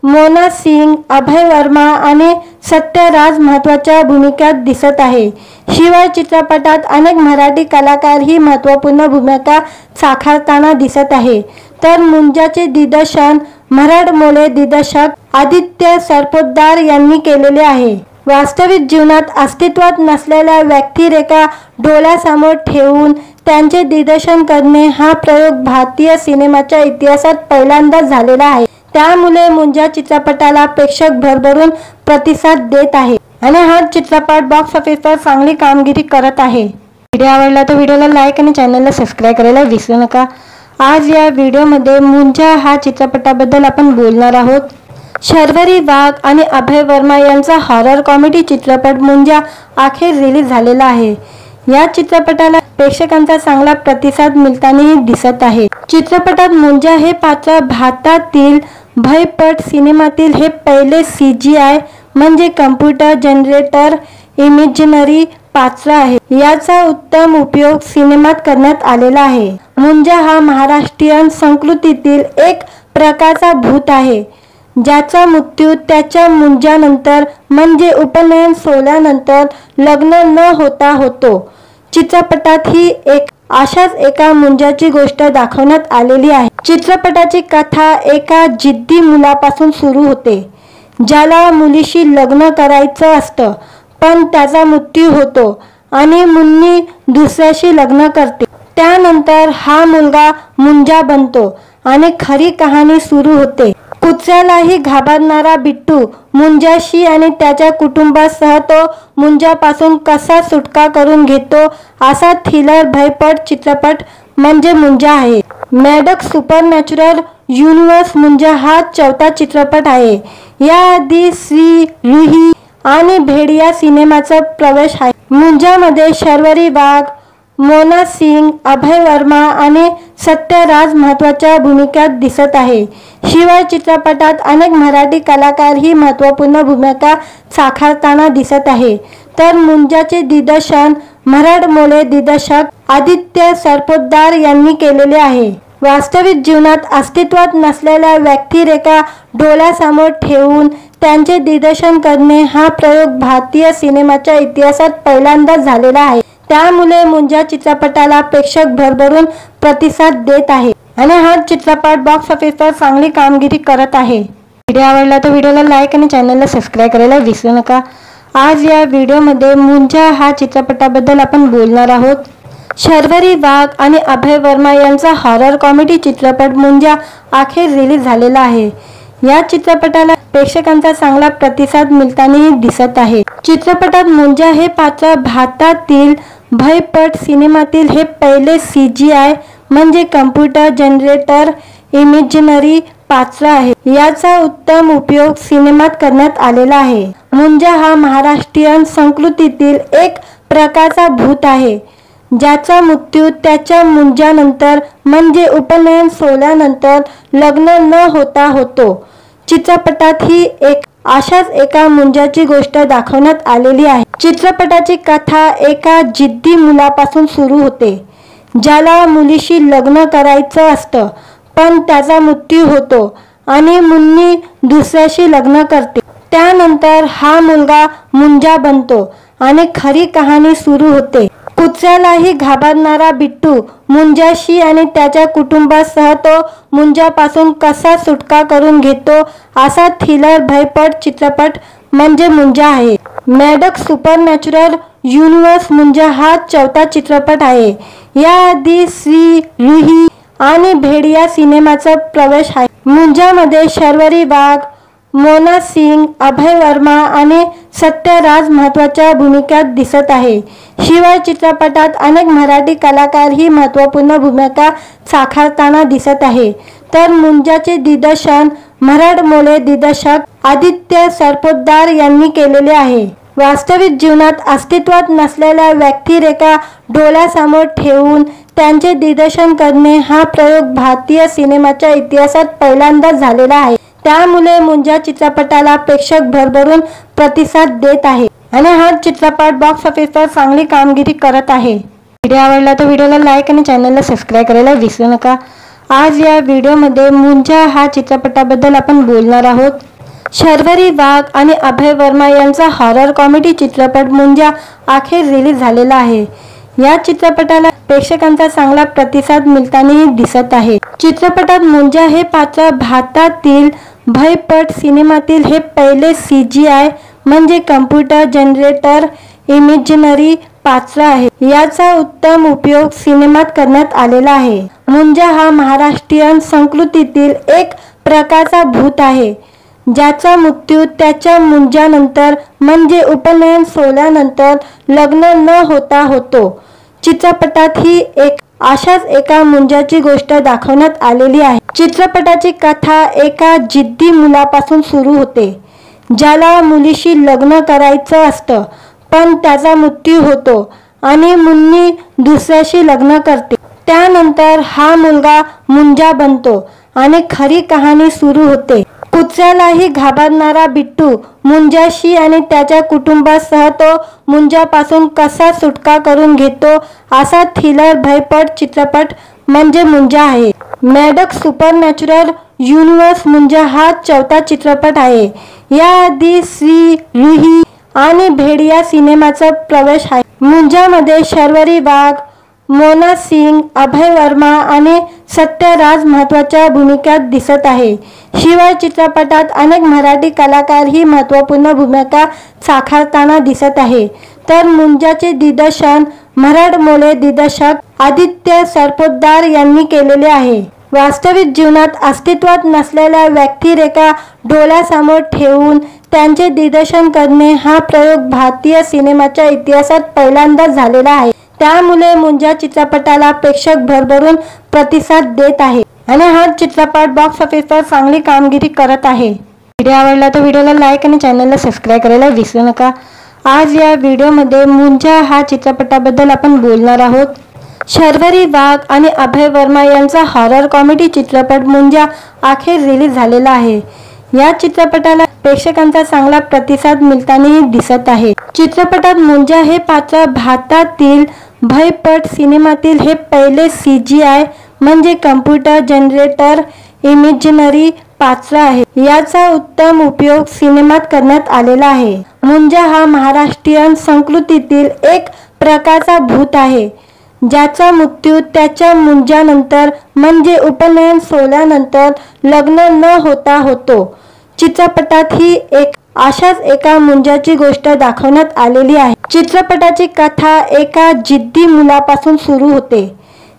मोना सिंग, अभय वर्मा आणि सत्यराज महत्त्वाच्या भूमिकात दिसत आहे। शिवाय चित्रपटात अनेक मराठी कलाकार ही महत्त्वपूर्ण भूमिका साकारताना दिसत आहे। तर मुंजाचे दिग्दर्शन मराठमोळे दिग्दर्शक आदित्य सरपोतदार यांनी केलेले आहे। वास्तविक जीवनात अस्तित्वात नसलेल्या व्यक्तिरेखा डोळ्यासमोर ठेवून त्यांचे दिग्दर्शन करणे हा प्रयोग भारतीय सिनेमाच्या इतिहासात पहिल्यांदाच झालेला आहे। त्यामुळे मुंजा चित्रपटाला प्रेक्षक भरभरून प्रतिसाद देत आहे आणि हा चित्रपट बॉक्स ऑफिसवर चांगली कामगिरी करत आहे। व्हिडिओ आवडला तर व्हिडिओला लाईक आणि चॅनलला सबस्क्राईब करायला विसरू नका। आज या व्हिडिओमध्ये मुंजा हा चित्रपटाबद्दल आपण बोलणार आहोत। शर्वरी वाघ आणि अभय वर्मा यांचा हॉरर कॉमेडी चित्रपट मुंजा अखेर रिलीज झालेला आहे। या चित्रपटाला प्रेक्षकांचा चांगला प्रतिसाद मिळतानाही दिसत आहे। चित्रपटात मुंजा हे पात्र भारतातील भयपट सिनेमातील हे पहिले CGI म्हणजे कम्प्युटर जनरेटर इमेजिनरी पात्र आहे। याचा उत्तम उपयोग सिनेमात करण्यात आलेला आहे। मुंजा हा महाराष्ट्रीयन संस्कृतीतील एक प्रकारचा भूत आहे, ज्याचा मृत्यू त्याच्या मुंजानंतर म्हणजे उपनयन सोहळ्यानंतर लग्न न होता होतो। चित्रपटात ही अशाच एका मुंजाची गोष्ट दाखवण्यात आलेली आहे। चित्रपटाची कथा एका जिद्दी मुलापासून सुरू होते, ज्याला मुलीशी लग्न करायचं असतं, पण त्याचा मृत्यू होतो आणि मुन्नी दुसऱ्याशी लग्न करते। त्यानंतर हा मुलगा मुंजा बनतो आणि खरी कहाणी सुरू होते। कुत्र्यालाही घाबरणारा बिट्टू मुंजाशी आणि त्याच्या कुटुंबासह तो मुंजापासून कसा सुटका करून घेतो असा थ्रिलर भयपट चित्रपट म्हणजे मुंजा आहे। मॅडक सुपरनॅचरल युनिव्हर्स मुंजा हा चौथा चित्रपट आहे। याआधी श्री रुही आणि भेड़िया सिनेमाचा प्रवेश आहे। मुंजामध्ये शर्वरी वाघ, मोना सिंग, अभय वर्मा आणि सत्यराज महत्त्वाच्या भूमिकात दिसत आहे। शिवाय चित्रपटात अनेक मराठी कलाकार ही महत्त्वपूर्ण भूमिका साकारताना दिसत आहे। तर मुंजाचे दिग्दर्शन मराठमोळे दिग्दर्शक आदित्य सरपोतदार यांनी केलेले आहे। वास्तविक जीवनात अस्तित्वात नसलेल्या व्यक्तिरेखा डोळ्यासमोर ठेवून त्यांचे दिग्दर्शन करणे हा प्रयोग भारतीय सिनेमाच्या इतिहासात पहिल्यांदाच झालेला आहे। त्यामुळे मुंजा चित्रपटाला प्रेक्षक भरभरून प्रतिसाद देत आहे आणि हा चित्रपट बॉक्स ऑफिसवर चांगली कामगिरी करत आहे। व्हिडिओ आवडला तर व्हिडिओला लाईक आणि चॅनलला सबस्क्राईब करायला विसरू नका। आज या व्हिडिओमध्ये मुंजा हा चित्रपटाबद्दल आपण बोलणार आहोत। शर्वरी वाघ आणि अभय वर्मा यांचा हॉरर कॉमेडी चित्रपट मुंजा अखेर रिलीज झालेला आहे। या चित्रपटाला प्रेक्षकांचा चांगला प्रतिसाद मिळताना दिसत आहे। चित्रपटात मुंजा हे पात्र भारतातील भयपट सिनेमातील हे पहिले CGI म्हणजे कम्प्युटर जनरेटर इमेजिनरी पात्र आहे। याचा उत्तम उपयोग सिनेमात करण्यात आलेला आहे। मुंजा हा महाराष्ट्रीयन संस्कृतीतील एक प्रकारचा भूत आहे, ज्याचा मृत्यू त्याच्या मुंजानंतर म्हणजे उपनयन सोहळ्यानंतर लग्न न होता होतो। चित्रपटात ही अशाच एका मुंजाची गोष्ट दाखवण्यात आलेली आहे। चित्रपटाची कथा एका जिद्दी मुलापासून सुरू होते, ज्याला मुलीशी लग्न करायचं असतं, पण त्याचा मृत्यू होतो आणि मुन्नी दुसऱ्याशी लग्न करते। त्यानंतर हा मुलगा मुंजा बनतो आणि खरी कहाणी सुरू होते। कुत्र्यालाही घाबरणारा बिट्टू मुंजाशी आणि त्याच्या कुटुंबासह तो मुंजापासून कसा सुटका करून घेतो असा थ्रिलर भयपट चित्रपट म्हणजे मुंजा आहे। मॅडक्स सुपरनॅचरल युनिव्हर्स मुंजा हा चौथा चित्रपट आहे। याआधी श्री रुही आणि भेड़िया सिनेमाचा प्रवेश आहे। मुंजामध्ये शर्वरी वाघ, मोना सिंग, अभय वर्मा आणि सत्यराज महत्त्वाच्या भूमिकात दिसत आहे। शिवाय चित्रपटात अनेक मराठी कलाकार ही महत्त्वपूर्ण भूमिका साकारताना दिसत आहे। तर मुंजाचे दिग्दर्शन मराठमोळे दिग्दर्शक आदित्य सरपोतदार यांनी केलेले आहे। वास्तविक जीवनात अस्तित्वात नसलेल्या व्यक्तिरेखा डोळ्यासमोर ठेवून त्यांचे दिग्दर्शन करणे हा प्रयोग भारतीय सिनेमाच्या इतिहासात पहिल्यांदाच झालेला आहे। त्यामुळे मुंजा चित्रपटाला प्रेक्षक भरभरून प्रतिसाद देत आहे आणि हा चित्रपट बॉक्स ऑफिसवर चांगली कामगिरी करत आहे। व्हिडिओ आवडला तर व्हिडिओला लाईक आणि चॅनलला सबस्क्राईब करायला विसरू नका। आज या व्हिडिओमध्ये मुंजा हा चित्रपटाबद्दल आपण बोलणार आहोत। शर्वरी वाघ आणि अभय वर्मा यांचा हॉरर कॉमेडी चित्रपट मुंजा अखेर रिलीज झालेला आहे। या चित्रपटाला प्रेक्षकांचा चांगला प्रतिसाद मिळताना दिसत आहे। चित्रपटात मुंजा हे पात्र भारतातील भयपट सिनेमातील हे पहिले CGI म्हणजे कम्प्युटर जनरेटर इमेजिनरी पात्र आहे। याचा उत्तम उपयोग सिनेमात करण्यात आलेला आहे। मुंजा हा महाराष्ट्रीयन संस्कृतीतील एक प्रकारचा भूत आहे, ज्याचा मृत्यू त्याच्या मुंजानंतर म्हणजे उपनयन सोहळ्यानंतर लग्न न होता होतो। चित्रपटात ही अशाच एका मुंजाची गोष्ट दाखवण्यात आलेली आहे। चित्रपटाची कथा एका जिद्दी मुलापासून सुरू होते, ज्याला मुलीशी लग्न करायचं असतं, पण त्याचा मृत्यू होतो आणि मुन्नी दुसऱ्याशी लग्न करते। त्यानंतर हा मुलगा मुंजा बनतो आणि खरी कहाणी सुरू होते। कुत्र्यालाही घाबरणारा बिट्टू मुंजाशी आणि त्याच्या कुटुंबासह तो मुंजापासून कसा सुटका करून घेतो असा थ्रिलर भयपट चित्रपट म्हणजे मुंजा आहे। मॅडक्स सुपरनॅचरल युनिव्हर्स मुंजा हा चौथा चित्रपट आहे। याआधी श्री रुही आणि भेड़िया सिनेमाचा प्रवेश आहे। मुंजामध्ये शर्वरी वाघ, मोना सिंग, अभय वर्मा आणि सत्यराज महत्त्वाच्या भूमिकात दिसत आहे। शिवाय चित्रपटात अनेक मराठी कलाकार ही महत्त्वपूर्ण भूमिका साकारताना दिसत आहे। तर मुंजाचे दिग्दर्शन मराठमोळे दिग्दर्शक आदित्य सरपोतदार यांनी केलेले आहे। वास्तविक जीवनात अस्तित्वात नसलेल्या व्यक्तिरेखा डोळ्यासमोर ठेवून त्यांचे दिग्दर्शन करणे हा प्रयोग भारतीय सिनेमाच्या इतिहासात पहिल्यांदाच झालेला आहे। त्यामुळे मुंजा चित्रपटाला प्रेक्षक भरभरून प्रतिसाद देत आहे आणि हा चित्रपट बॉक्स ऑफिसवर चांगली कामगिरी करत आहे। व्हिडिओ आवडला तर व्हिडिओला लाईक आणि चॅनलला सबस्क्राईब करायला विसरू नका। आज या व्हिडिओमध्ये मुंजा हा चित्रपटाबद्दल आपण बोलणार आहोत। शर्वरी वाघ आणि अभय वर्मा यांचा हॉरर कॉमेडी चित्रपट मुंजा अखेर रिलीज झालेला आहे। या चित्रपटाला प्रेक्षकांचा चांगला प्रतिसाद मिळताना दिसत आहे। चित्रपटात मुंजा हे पात्र भारतातील भयपट सिनेमातील हे पहिले CGI म्हणजे कम्प्युटर जनरेटर इमेजिनरी पात्र आहे। याचा उत्तम उपयोग सिनेमात करण्यात आलेला आहे। मुंजा हा महाराष्ट्रीयन संस्कृतीतील एक प्रकारचा भूत आहे, ज्याचा मृत्यू त्याच्या मुंजानंतर म्हणजे उपनयन सोहळ्यानंतर लग्न न होता होतो। चित्रपटात ही अशाच एका मुंजाची गोष्ट दाखवण्यात आलेली आहे। चित्रपटाची कथा एका जिद्दी मुलापासून सुरू होते,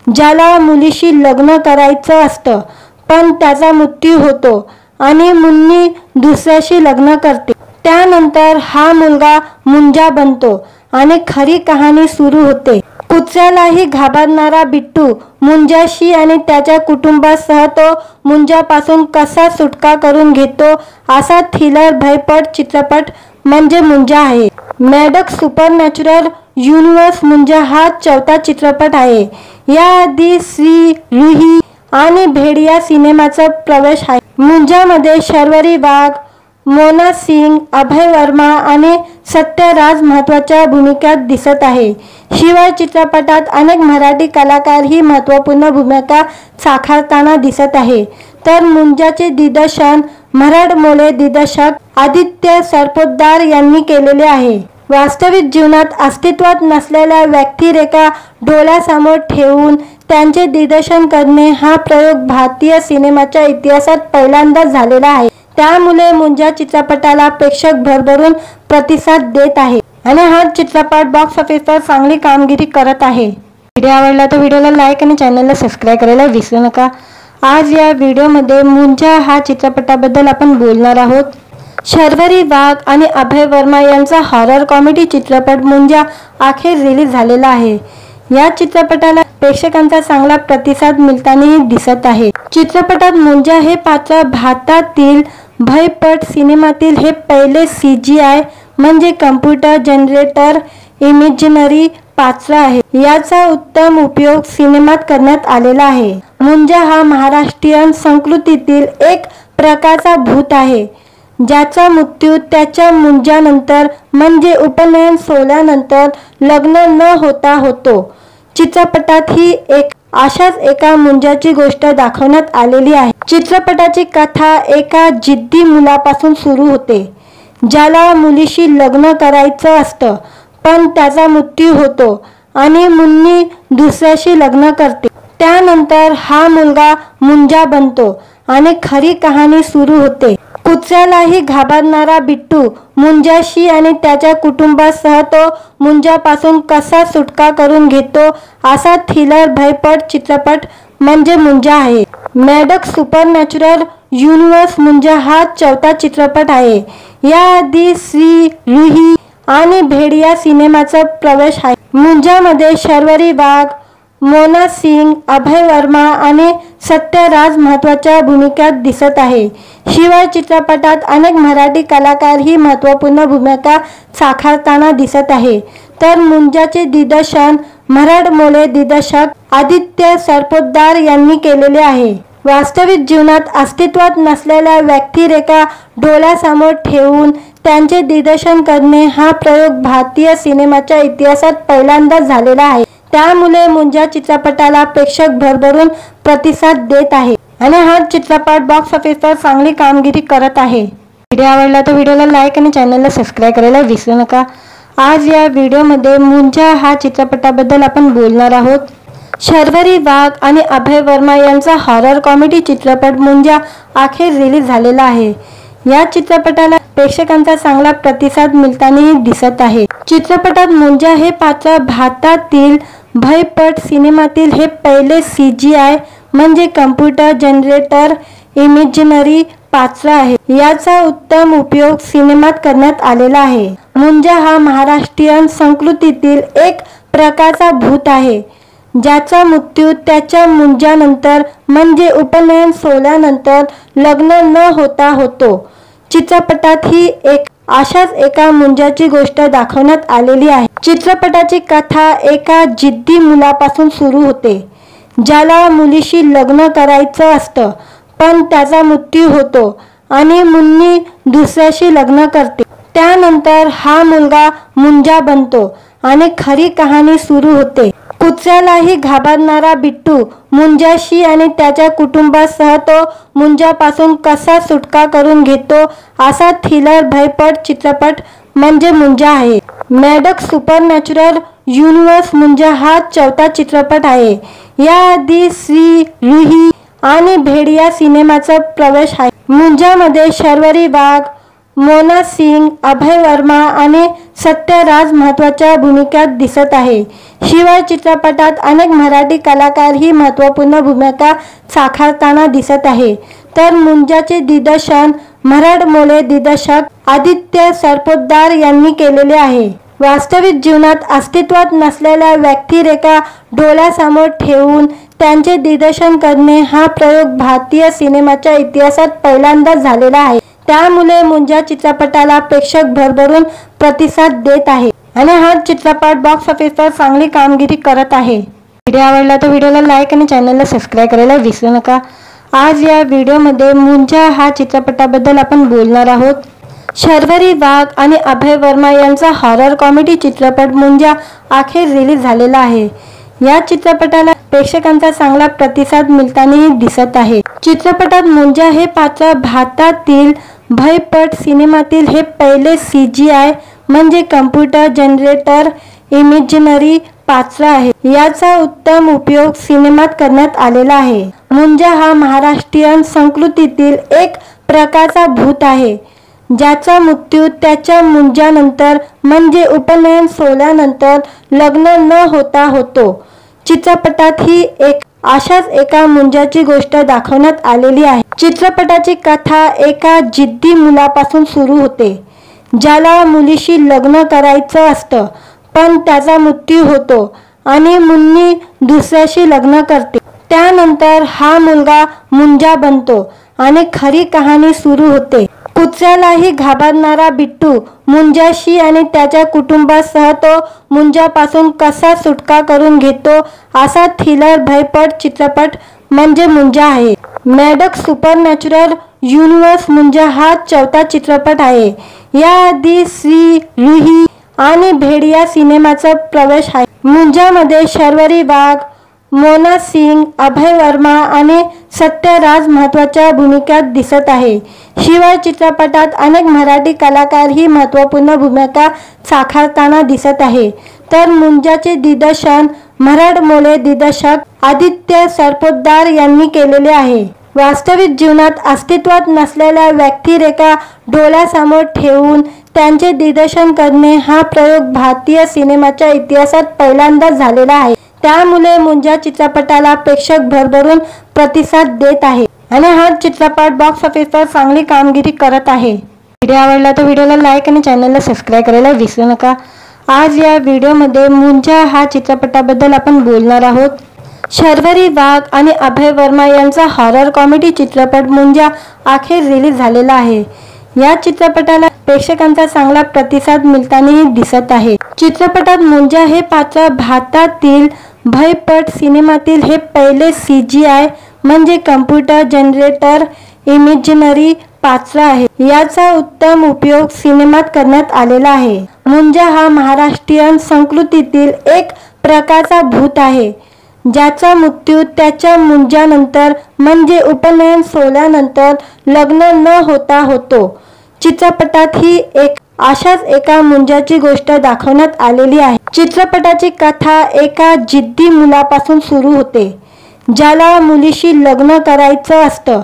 ज्याला मुलीशी लग्न करायचं असतं, पण त्याचा मृत्यू होतो आणि मुन्नी दुसऱ्याशी लग्न करते। त्यानंतर हा मुलगा मुंजा बनतो आणि खरी कहाणी सुरू होते। कुत्र्यालाही घाबरणारा बिट्टू मुंजाशी आणि त्याच्या कुटुंबासह तो मुंजापासून कसा सुटका करून घेतो असा थ्रिलर भयपट चित्रपट म्हणजे मुंजा आहे। मॅडक्स सुपरनॅचरल युनिव्हर्स मुंजा हा 4था चित्रपट आहे। याआधी श्री रुही आणि भेड़िया सिनेमाचा प्रवेश आहे। मुंजामध्ये शर्वरी वाघ, मोना सिंग, अभय वर्मा आणि सत्यराज महत्त्वाच्या भूमिकात दिसत आहे। शिवाय चित्रपटात अनेक मराठी कलाकारही महत्त्वपूर्ण भूमिका साकारताना दिसत आहे। तर मुंजाचे दिग्दर्शन मराठमोळे दिग्दर्शक आदित्य सरपोतदार यांनी केलेले आहे। वास्तविक जीवनात अस्तित्वात नसलेल्या व्यक्तिरेखा डोळ्यासमोर ठेवून त्यांचे दिग्दर्शन करणे हा प्रयोग भारतीय सिनेमाच्या इतिहासात पहिल्यांदाच झालेला आहे। त्यामुळे मुंजा चित्रपटाला प्रेक्षक भरभरून प्रतिसाद देत आहे आणि हा चित्रपट बॉक्स ऑफिसवर चांगली कामगिरी करत आहे। व्हिडिओ आवडला तर व्हिडिओला लाईक आणि चॅनलला सबस्क्राईब करायला विसरू नका। आज या व्हिडिओमध्ये मुंजा हा चित्रपटाबद्दल आपण बोलणार आहोत। शर्वरी वाघ आणि अभय वर्मा यांचा हॉरर कॉमेडी चित्रपट मुंजा अखेर रिलीज झालेला आहे। या चित्रपटाला प्रेक्षकांचा चांगला प्रतिसाद मिळताना दिसत आहे। चित्रपटात मुंजा हे पात्र भारतातील भयपट सिनेमातील हे पहिले CGI म्हणजे कम्प्युटर जनरेटर इमेजिनरी पात्र आहे। याचा उत्तम उपयोग सिनेमात करण्यात आलेला आहे। मुंजा हा महाराष्ट्रीयन संस्कृतीतील एक प्रकारचा भूत आहे, ज्याचा मृत्यू त्याच्या मुंजानंतर म्हणजे उपनयन सोहळ्यानंतर लग्न न होता होतो। चित्रपटात ही अशाच एका मुंजाची गोष्ट दाखवण्यात आलेली आहे। चित्रपटाची कथा एका जिद्दी मुलापासून सुरू होते, ज्याला मुलीशी लग्न करायचं असतं, पण त्याचा मृत्यू होतो आणि मुन्नी दुसऱ्याशी लग्न करते। त्यानंतर हा मुलगा मुंजा बनतो आणि खरी कहाणी सुरू होते। कुत्र्यालाही घाबरणारा बिट्टू मुंजाशी आणि त्याच्या कुटुंबासह तो मुंजापासून कसा सुटका करून घेतो असा थ्रिलर भयपट चित्रपट म्हणजे मुंजा आहे। मॅडक्स सुपरनॅचरल युनिव्हर्स मुंजा हा 4था चित्रपट आहे। याआधी श्री रुही आणि भेड़िया सिनेमाचा प्रवेश आहे। मुंजामध्ये शर्वरी वाघ, मोना सिंग, अभय वर्मा आणि सत्यराज महत्त्वाच्या भूमिकात दिसत आहे। शिवाय चित्रपटात अनेक मराठी कलाकारही महत्त्वपूर्ण भूमिका साकारताना दिसत आहे। तर मुंजाचे दिग्दर्शन मराठमोळे दिग्दर्शक आदित्य सरपोतदार यांनी केलेले आहे। वास्तविक जीवनात अस्तित्वात नसलेल्या व्यक्तिरेखा डोळ्यासमोर ठेवून त्यांचे दिग्दर्शन करणे हा प्रयोग भारतीय सिनेमाच्या इतिहासात पहिल्यांदाच झालेला आहे। त्यामुळे मुंजा चित्रपटाला प्रेक्षक भरभरून प्रतिसाद देत आहे आणि हा चित्रपट बॉक्स ऑफिसवर चांगली कामगिरी करत आहे। व्हिडिओ आवडला तर व्हिडिओला लाईक आणि चॅनलला सबस्क्राईब करायला विसरू नका। आज या व्हिडिओमध्ये मुंजा हा चित्रपटाबद्दल आपण बोलणार आहोत। शर्वरी वाघ आणि अभय वर्मा यांचा हॉरर कॉमेडी चित्रपट मुंजा अखेर रिलीज झालेला आहे। या चित्रपटाला प्रेक्षकांचा चांगला प्रतिसाद मिळताना दिसत आहे। चित्रपटात मुंजा हे पात्र भारतातील भयपट सिनेमातील हे पहिले CGI म्हणजे कम्प्युटर जनरेटर इमेजिनरी पात्र आहे। याचा उत्तम उपयोग सिनेमात करण्यात आलेला आहे। मुंजा हा महाराष्ट्रीयन संस्कृतीतील एक प्रकारचा भूत आहे, ज्याचा मृत्यू त्याच्या मुंजानंतर म्हणजे उपनयन सोहळ्यानंतर लग्न न होता होतो। चित्रपटात ही अशाच एका मुंजाची गोष्ट दाखवण्यात आलेली आहे। चित्रपटाची कथा एका जिद्दी मुलापासून सुरू होते, ज्याला मुलीशी लग्न करायचं असतं, पण त्याचा मृत्यू होतो आणि मुन्नी दुसऱ्याशी लग्न करते। त्यानंतर हा मुलगा मुंजा बनतो आणि खरी कहाणी सुरू होते। कुत्र्यालाही घाबरणारा बिट्टू मुंजाशी आणि त्याच्या कुटुंबासह तो मुंजापासून कसा सुटका करून घेतो असा थ्रिलर भयपट चित्रपट म्हणजे मुंजा आहे। मॅडक्स सुपरनॅचरल युनिव्हर्स मुंजा हा चौथा चित्रपट आहे। याआधी श्री रुही आणि भेड या सिनेमाचा प्रवेश आहे। मुंजामध्ये शर्वरी वाघ, मोना सिंग, अभय वर्मा आणि सत्यराज महत्त्वाच्या भूमिकात दिसत आहे। शिवाय चित्रपटात अनेक मराठी कलाकारही महत्त्वपूर्ण भूमिका साकारताना दिसत आहे। तर मुंजाचे दिग्दर्शन मराठमोळे दिग्दर्शक आदित्य सरपोतदार यांनी केलेले आहे। वास्तविक जीवनात अस्तित्वात नसलेल्या व्यक्तिरेखा डोळ्यासमोर ठेवून त्यांचे दिग्दर्शन करणे हा प्रयोग भारतीय सिनेमाच्या इतिहासात पहिल्यांदाच झालेला आहे। त्यामुळे मुंजा चित्रपटाला प्रेक्षक भरभरून प्रतिसाद देत आहे आणि हा चित्रपट बॉक्स ऑफिसवर चांगली कामगिरी करत आहे। व्हिडिओ आवडला तर व्हिडिओला लाईक आणि चॅनलला सबस्क्राईब करायला विसरू नका। आज या व्हिडिओमध्ये मुंजा हा चित्रपटाबद्दल आपण बोलणार आहोत। शर्वरी वाघ आणि अभय वर्मा यांचा हॉरर कॉमेडी चित्रपट मुंजा अखेर रिलीज झालेला आहे। या चित्रपटाला प्रेक्षकांचा चांगला प्रतिसाद मिळताना दिसत आहे। चित्रपटात मुंजा हे पात्र भारतातील भयपट सिनेमातील हे पहिले CGI म्हणजे कम्प्युटर जनरेटर इमेजिनरी पात्र आहे। याचा उत्तम उपयोग सिनेमात करण्यात आलेला आहे। मुंजा हा महाराष्ट्रीयन संस्कृतीतील एक प्रकारचा भूत आहे, ज्याचा मृत्यू त्याच्या मुंजानंतर म्हणजे उपनयन सोहळ्यानंतर लग्न न होता होतो। चित्रपटात ही अशाच एका मुंजाची गोष्ट दाखवण्यात आलेली आहे। चित्रपटाची कथा एका जिद्दी मुलापासून सुरू होते, ज्याला मुलीशी लग्न करायचं असतं, पण त्याचा मृत्यू होतो आणि मुन्नी दुसऱ्याशी लग्न करते। त्यानंतर हा मुलगा मुंजा बनतो आणि खरी कहाणी सुरू होते। कुत्र्यालाही घाबरणारा बिट्टू मुंजाशी आणि त्याच्या कुटुंबासह तो मुंजापासून कसा सुटका करून घेतो असा थ्रिलर भयपट चित्रपट म्हणजे मुंजा आहे। मॅडक्स सुपरनॅचरल युनिव्हर्स मुंजा हा चौथा चित्रपट आहे। याआधी श्री रुही आणि भेड या सिनेमाचा प्रवेश आहे। मुंजामध्ये शर्वरी वाघ, मोना सिंग, अभय वर्मा आणि सत्यराज महत्त्वाच्या भूमिकात दिसत आहे। शिवाय चित्रपटात अनेक मराठी कलाकारही महत्त्वपूर्ण भूमिका साकारताना दिसत आहे। तर मुंजाचे दिग्दर्शन मराठमोळे दिग्दर्शक आदित्य सरपोतदार यांनी केलेले आहे। वास्तविक जीवनात अस्तित्वात नसलेल्या व्यक्तिरेखा डोळ्यासमोर ठेवून त्यांचे दिग्दर्शन करणे हा प्रयोग भारतीय सिनेमाच्या इतिहासात पहिल्यांदाच झालेला आहे। त्यामुळे मुंजा चित्रपटाला प्रेक्षक भरभरून प्रतिसाद देत आहे आणि हा चित्रपट बॉक्स ऑफिसवर चांगली कामगिरी करत आहे। व्हिडिओ आवडला तर व्हिडिओला लाईक आणि चॅनलला सबस्क्राईब करायला विसरू नका। आज या व्हिडिओमध्ये मुंजा हा चित्रपटाबद्दल आपण बोलणार आहोत। शर्वरी वाघ आणि अभय वर्मा यांचा हॉरर कॉमेडी चित्रपट मुंजा अखेर रिलीज झालेला आहे। या चित्रपटाला प्रेक्षकांचा चांगला प्रतिसाद मिळताना दिसत आहे। चित्रपटात मुंजा हे पात्र भारतातील भयपट सिनेमातील हे पहिले CGI म्हणजे कम्प्युटर जनरेटर इमेजिनरी पात्र आहे। याचा उत्तम उपयोग सिनेमात करण्यात आलेला आहे। मुंजा हा महाराष्ट्रीयन संस्कृतीतील एक प्रकारचा भूत आहे, ज्याचा मृत्यू त्याच्या मुंजानंतर म्हणजे उपनयन सोहळ्यानंतर लग्न न होता होतो। चित्रपटात ही अशाच एका मुंजाची गोष्ट दाखवण्यात आलेली आहे। चित्रपटाची कथा एका जिद्दी मुलापासून सुरू होते, ज्याला मुलीशी लग्न करायचं असतं,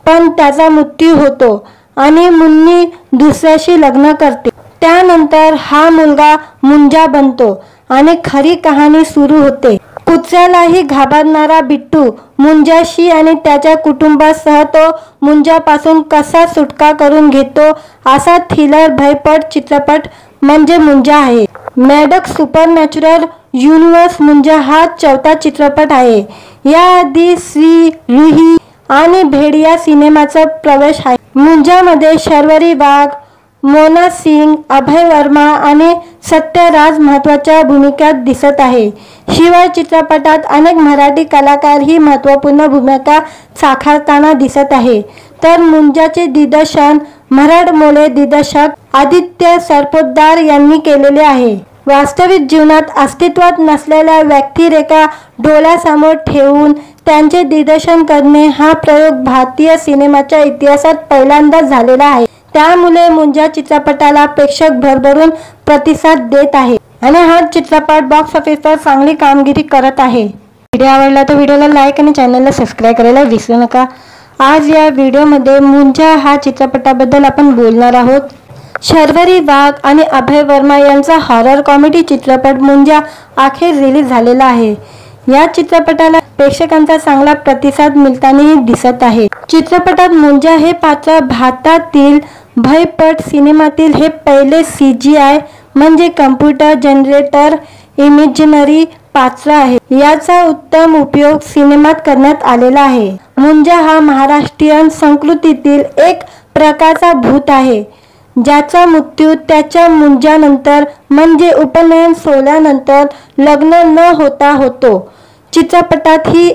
पण त्याचा मृत्यू होतो आणि मुन्नी दुसऱ्याशी लग्न करते। त्यानंतर हा मुलगा मुंजा बनतो आणि खरी कहाणी सुरू होते। कुत्र्यालाही घाबरणारा बिट्टू मुंजाशी आणि त्याच्या कुटुंबासह तो मुंजापासून कसा सुटका करून घेतो असा थ्रिलर भयपट चित्रपट म्हणजे मुंजा आहे। मॅडक्स सुपरनॅचरल युनिव्हर्स मुंजा हा चौथा चित्रपट आहे। याआधी श्री रुही आणि भेड या सिनेमाचा प्रवेश आहे। मुंजामध्ये शर्वरी वाघ, मोना सिंग, अभय वर्मा आणि सत्यराज महत्त्वाच्या भूमिकात दिसत आहे। शिवाय चित्रपटात अनेक मराठी कलाकारही महत्त्वपूर्ण भूमिका साकारताना दिसत आहे। तर मुंजाचे दिग्दर्शन मराठमोळे दिग्दर्शक आदित्य सरपोतदार यांनी केलेले आहे। वास्तविक जीवनात अस्तित्वात नसलेल्या व्यक्तिरेखा डोळ्यासमोर ठेवून त्यांचे दिग्दर्शन करणे हा प्रयोग भारतीय सिनेमाच्या इतिहासात पहिल्यांदाच झालेला आहे। त्यामुळे मुंजा चित्रपटाला प्रेक्षक भरभरून प्रतिसाद देत आहे आणि हा चित्रपट बॉक्स ऑफिसवर चांगली कामगिरी करत आहे। व्हिडिओ आवडला तर व्हिडिओला लाईक आणि चॅनलला सबस्क्राईब करायला विसरू नका। आज या व्हिडिओमध्ये मुंजा हा चित्रपटाबद्दल आपण बोलणार आहोत। शर्वरी वाघ आणि अभय वर्मा यांचा हॉरर कॉमेडी चित्रपट मुंजा अखेर रिलीज झालेला आहे। या चित्रपटाला प्रेक्षकांचा चांगला प्रतिसाद मिळताना दिसत आहे। चित्रपटात मुंजा हे पात्र भारतातील भयपट सिनेमातील हे पहिले CGI म्हणजे कम्प्युटर जनरेटर इमेजिनरी पात्र आहे। याचा उत्तम उपयोग सिनेमात करण्यात आलेला आहे। मुंजा हा महाराष्ट्रीयन संस्कृतीतील एक प्रकारचा भूत आहे, ज्याचा मृत्यू त्याच्या मुंजानंतर म्हणजे उपनयन सोहळ्यानंतर लग्न न होता होतो। चित्रपटात ही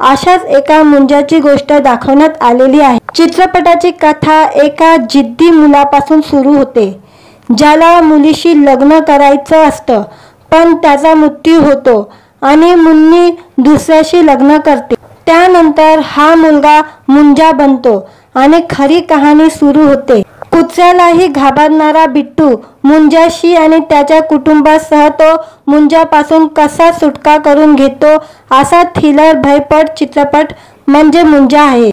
अशाच एका मुंजाची गोष्ट दाखवण्यात आलेली आहे। चित्रपटाची कथा एका जिद्दी मुलापासून सुरू होते, ज्याला मुलीशी लग्न करायचं असतं, पण त्याचा मृत्यू होतो आणि मुन्नी दुसऱ्याशी लग्न करते। त्यानंतर हा मुलगा मुंजा बनतो आणि खरी कहाणी सुरू होते। कुत्र्यालाही घाबरणारा बिट्टू मुंजाशी आणि त्याच्या कुटुंबासह तो मुंजापासून कसा सुटका करून घेतो, असा थ्रिलर भयपट चित्रपट म्हणजे मुंजा आहे।